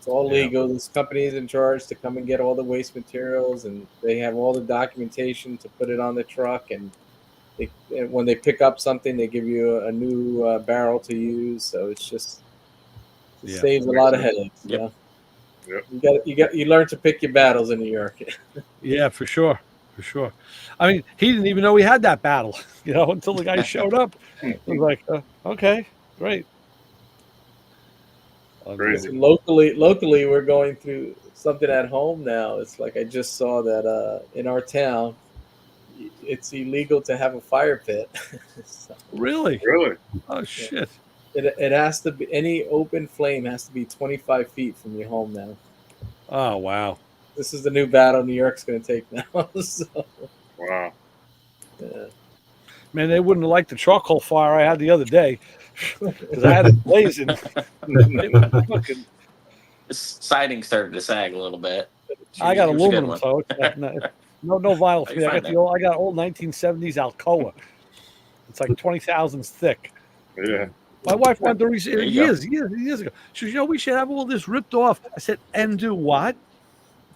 S2: legal. This company is in charge to come and get all the waste materials, and they have all the documentation to put it on the truck. And when they pick up something, they give you a new barrel to use. So it saves a lot of headaches.
S4: Yep.
S2: You learn to pick your battles in New York.
S1: Yeah, for sure. I mean, he didn't even know we had that battle, until the guy showed up. I was like, okay, great.
S3: Crazy.
S2: Locally, we're going through something at home now. It's like I just saw that in our town, it's illegal to have a fire pit. So
S1: Really?
S3: Really?
S1: Oh, shit.
S2: it has to be, any open flame has to be 25 feet from your home now.
S1: Oh, wow.
S2: This is the new battle New York's going to take now. So,
S3: Wow.
S2: yeah.
S1: Man, they wouldn't have liked the charcoal fire I had the other day because I had it blazing.
S4: The siding started to sag a little bit.
S1: I got
S4: It was a good
S1: aluminum,
S4: one.
S1: folks. No vinyl.
S4: You
S1: I
S4: find
S1: got old 1970s Alcoa. It's like 20 thousandths thick.
S3: Yeah.
S1: My wife wanted to
S4: There you
S1: years ago. She said, we should have all this ripped off. I said, and do what?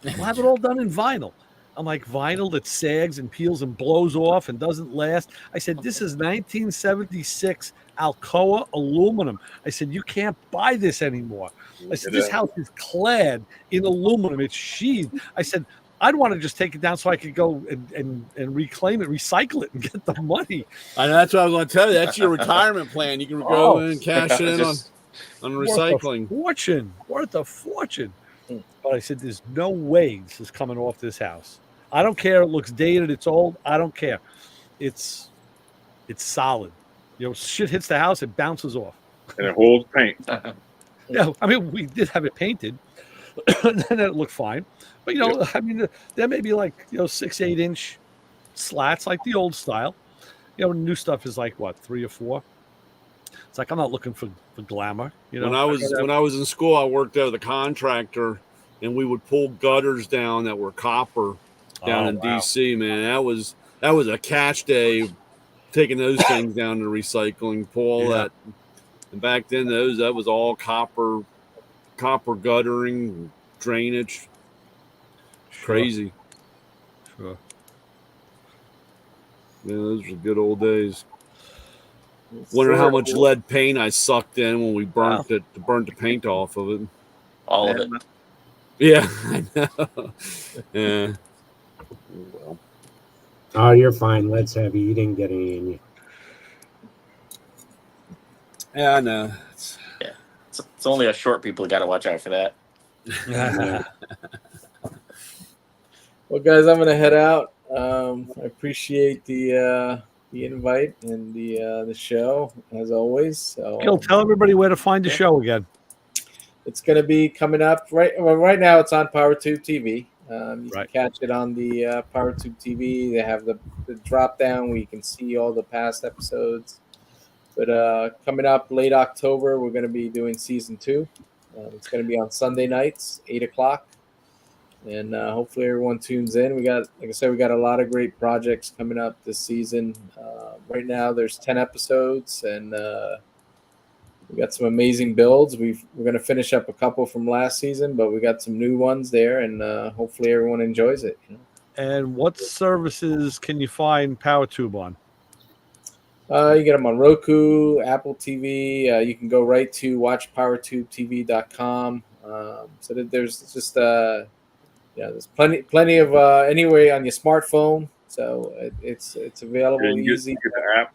S1: We'll have it all done in vinyl. I'm like, vinyl that sags and peels and blows off and doesn't last. I said, this is 1976 Alcoa aluminum. I said, you can't buy this anymore. I said, this house is clad in aluminum. It's sheathed. I said, I'd want to just take it down so I could go and reclaim it, recycle it, and get the money.
S6: I know, that's what I was going to tell you. That's your retirement plan. You can go in and cash it in on recycling.
S1: Worth a fortune. But I said, there's no way this is coming off this house. I don't care. It looks dated. It's old. I don't care. It's solid. Shit hits the house, it bounces off.
S3: And it holds paint.
S1: Yeah, I mean, we did have it painted, and then it looked fine. But I mean, there may be like 6-8 inch slats, like the old style. New stuff is like what, 3 or 4. It's like I'm not looking for glamour.
S6: When I was in school, I worked as a contractor, and we would pull gutters down that were copper down in DC. Man, that was a catch day, taking those things down to recycling, pull all that. And back then, that was all copper guttering, drainage. Crazy.
S1: Sure.
S6: Yeah, those were good old days. Wonder how much lead paint I sucked in when we burnt the paint off of it.
S4: All of it.
S6: Yeah, I know. Yeah. Well.
S7: Oh, you're fine. Let's have you. You didn't get any in you.
S6: Yeah, I know.
S4: It's only us short people got to watch out for that.
S2: Well, guys, I'm gonna head out. I appreciate the invite and the show as always. So,
S1: Gil, tell everybody where to find the show again.
S2: it's gonna be coming up right now. It's on PowerTube TV. You can catch it on the PowerTube TV. They have the drop down where you can see all the past episodes. But coming up late October, we're going to be doing season 2. It's going to be on Sunday nights, 8:00, and hopefully everyone tunes in. We got a lot of great projects coming up this season. Right now, there's 10 episodes, and we got some amazing builds. We're going to finish up a couple from last season, but we got some new ones there, and hopefully everyone enjoys it.
S1: And what services can you find PowerTube on?
S2: You get them on Roku, Apple TV. You can go right to watchpowertubetv.com. So that there's just there's plenty of anyway on your smartphone. So it's available easy.
S3: Get the app.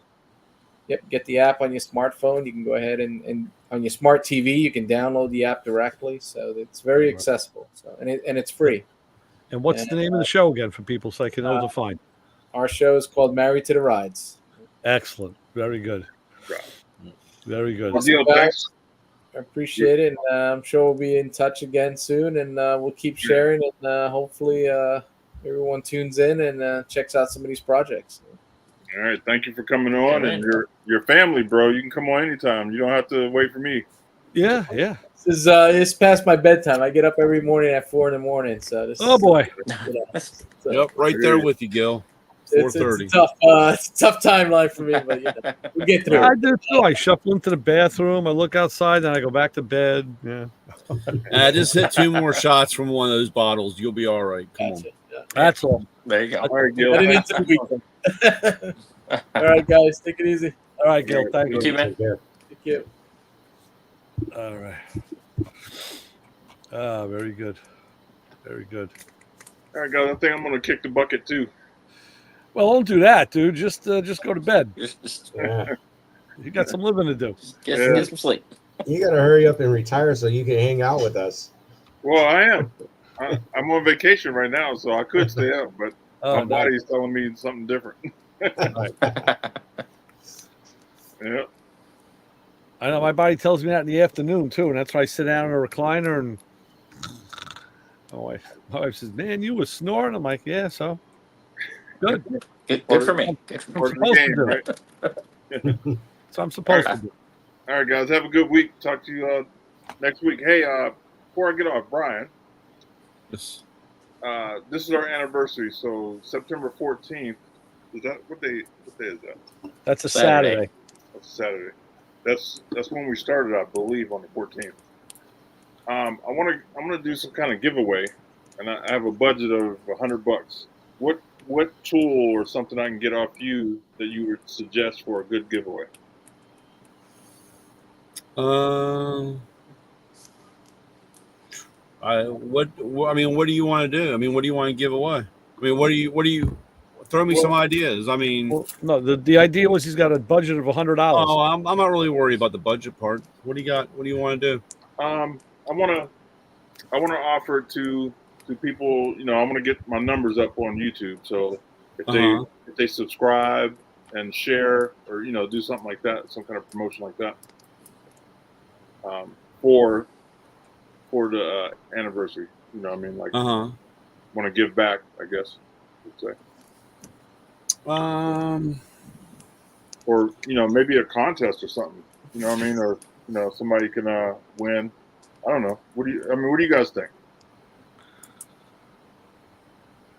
S2: Yep, get the app on your smartphone. You can go ahead and on your smart TV, you can download the app directly. So it's very accessible. So and it's free.
S1: And what's the name of the show again for people so I can know to find?
S2: Our show is called Married to the Rides.
S1: Excellent. Very good.
S3: Right.
S1: Very good.
S3: Good deal, thanks.
S2: I appreciate it. And I'm sure we'll be in touch again soon, and we'll keep sharing. And hopefully, everyone tunes in and checks out some of these projects.
S3: All right, thank you for coming on,
S4: Amen.
S3: and your family, bro. You can come on anytime. You don't have to wait for me.
S1: Yeah.
S2: This is it's past my bedtime. I get up every morning at 4 a.m. So this
S1: Oh
S2: is,
S1: boy.
S2: so
S6: Yep, right there with you, Gil.
S2: it's
S6: 4:30.
S2: it's a tough timeline for me, but we get through
S1: I
S2: it.
S1: do too. I shuffle into the bathroom. I look outside, then I go back to bed. Yeah.
S6: Just hit 2 more shots from one of those bottles. You'll be all right. Come on.
S2: Gotcha. Yeah.
S1: That's all.
S4: There you go.
S3: All right, Gil.
S2: Heading into the weekend. All right, guys, take it easy.
S1: All right, Gil. Thank
S4: You
S1: you.
S4: too, man.
S7: Take care.
S2: Thank you.
S1: All right. Very good. Very good.
S3: All right, guys. I think I'm gonna kick the bucket too.
S1: Well, don't do that, dude. Just go to bed.
S4: Just
S7: Yeah.
S1: You got some living to do.
S4: get some sleep.
S7: You got to hurry up and retire so you can hang out with us.
S3: Well, I am. I'm on vacation right now, so I could stay up, but
S1: Oh,
S3: my body's telling me something different. Yeah.
S1: I know my body tells me that in the afternoon too, and that's why I sit down in a recliner and my wife says, "Man, you was snoring." I'm like, "Yeah, so good."
S4: Good for me. Good for me.
S3: Part of the game, right?
S1: So I'm supposed to do.
S3: All right, guys. Have a good week. Talk to you next week. Hey, before I get off, Brian,
S6: Yes.
S3: this is our anniversary. So September 14th. Is that what day is that?
S1: That's a
S4: Saturday.
S1: Saturday.
S3: That's Saturday. That's when we started, I believe, on the 14th. I'm gonna do some kind of giveaway, and I have a budget of $100. What tool or something I can get off you that you would suggest for a good giveaway?
S6: What do you want to do? I mean, what do you want to give away? I mean, what do you throw me some ideas? I mean,
S1: Well, no, the idea was he's got a budget of $100.
S6: oh, I'm not really worried about the budget part. What do you got? What do you want to do?
S3: I want to offer to people. You know, I want to get my numbers up on YouTube. So if they subscribe and share, or do something like that, some kind of promotion like that, for the anniversary. You know, what I mean, like want to give back, I guess. You'd say. Or maybe a contest or something. You know what I mean? Or somebody can win. I don't know. What do you guys think?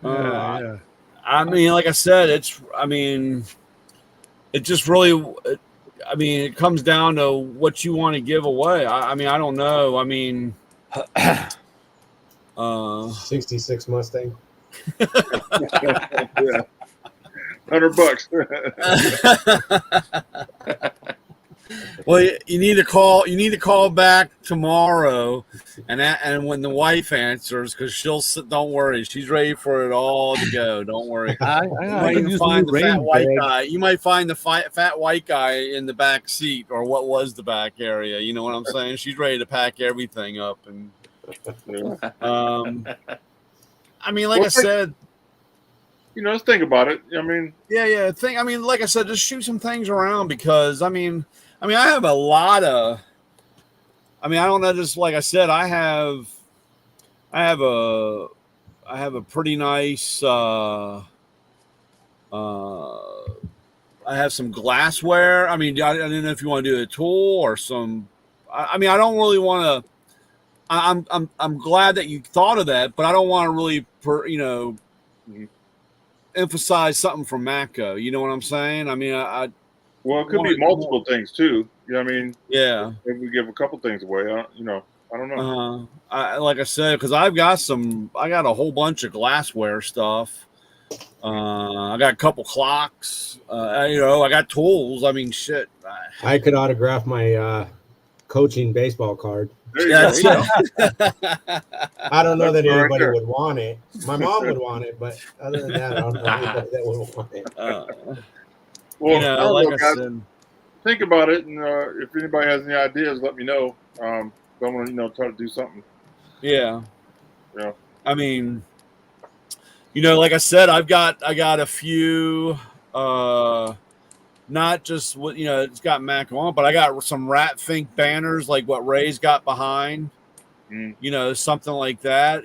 S1: Yeah.
S6: I mean, like I said, it just really, it comes down to what you want to give away. I mean, I don't know. I mean,
S7: 66 Mustang.
S3: Yeah. $100.
S6: Well, you need to call. You need to call back tomorrow, and when the wife answers, because don't worry, she's ready for it all to go. Don't worry. You might even find the fat white guy. You might find the fat white guy in the back seat, or what was the back area. You know what I'm saying? She's ready to pack everything up, and I mean, like I said.
S3: Let's think about it. I mean,
S6: yeah. Like I said, just shoot some things around because I have a lot of. I don't know. Just like I said, I have a pretty nice. I have some glassware. I don't know if you want to do a tool or some. I don't really want to. I'm glad that you thought of that, but I don't want to really emphasize something from Matco. You know what I'm saying?
S3: Well, it could be multiple things too. You know what I mean?
S6: Yeah.
S3: If we give a couple things away, I don't know.
S6: Like I said, because I got a whole bunch of glassware stuff. I got a couple clocks. I got tools. Shit.
S7: I could autograph my coaching baseball card.
S6: Yeah,
S7: I don't know that anybody would want it. My mom would want it, but other than that, I don't know anybody that would want it.
S3: Well,
S6: like I
S3: guys,
S6: said,
S3: think about it, and if anybody has any ideas, let me know. I want to try to do something.
S6: Yeah.
S3: Yeah.
S6: Like I said, I got a few not just what it's got Mac on, but I got some Rat Fink banners like what Ray's got behind. Something like that.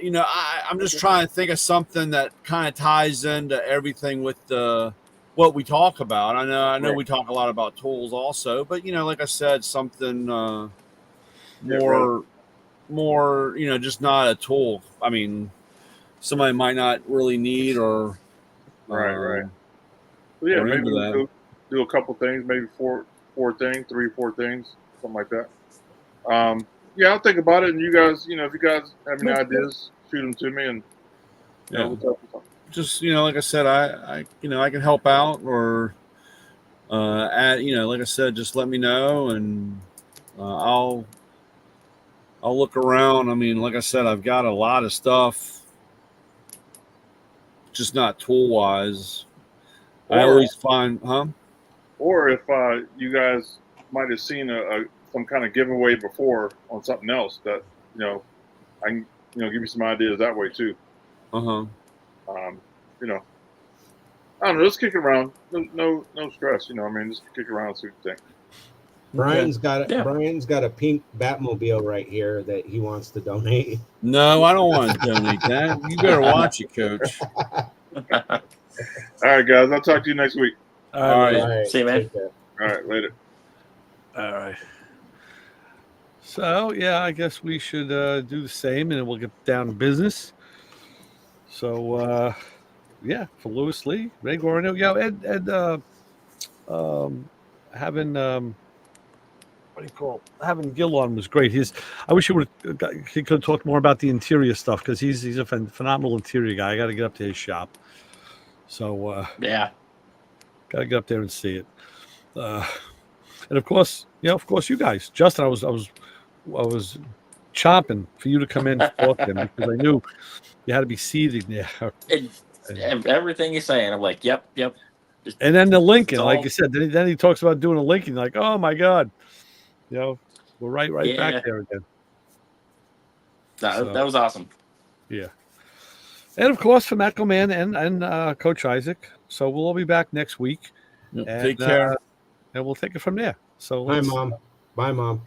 S6: I'm just trying to think of something that kind of ties into everything with what we talk about. I know we talk a lot about tools also, but like I said, something more, just not a tool. I mean, somebody might not really need or
S3: Right. Well, yeah,
S6: or
S3: maybe
S6: into that.
S3: we'll do a couple things, maybe four things, 3-4 things, something like that. Yeah, I'll think about it, and you guys, if you guys have any ideas, shoot them to me, and we'll talk about something.
S6: Just like I said, I can help out, or like I said, just let me know, and I'll look around. I mean, like I said, I've got a lot of stuff, just not tool wise. I always find,
S3: Or if you guys might have seen some kind of giveaway before on something else that I can give you some ideas that way too. I don't know. Let's kick it around. No stress. I mean, just kick it around and see what you think.
S7: Brian's got a pink Batmobile right here that he wants to donate.
S6: No, I don't want to donate that. You better watch it, Coach.
S3: All right, guys. I'll talk to you next week.
S6: All right.
S4: See you, man.
S3: All right, later.
S1: All right. So yeah, I guess we should do the same, and we'll get down to business. So yeah, for Lewis Lee, Ray Gorino, Ed, having what do you call having Gil on was great. I wish he could talk more about the interior stuff, because he's a phenomenal interior guy. I got to get up to his shop. So
S4: yeah,
S1: got to get up there and see it. And of course, you guys, Justin, I was chomping for you to come in to talk to him, because I knew you had to be seething there.
S4: And everything he's saying, I'm like, yep.
S1: And then the Lincoln, like you said, then he talks about doing a Lincoln, like, oh my God, we're right back there again.
S4: That was awesome.
S1: Yeah. And of course, from Echo Man and Coach Isaac. So we'll all be back next week.
S6: Yep,
S1: And,
S6: take care.
S1: And we'll take it from there. So
S7: Bye, Mom.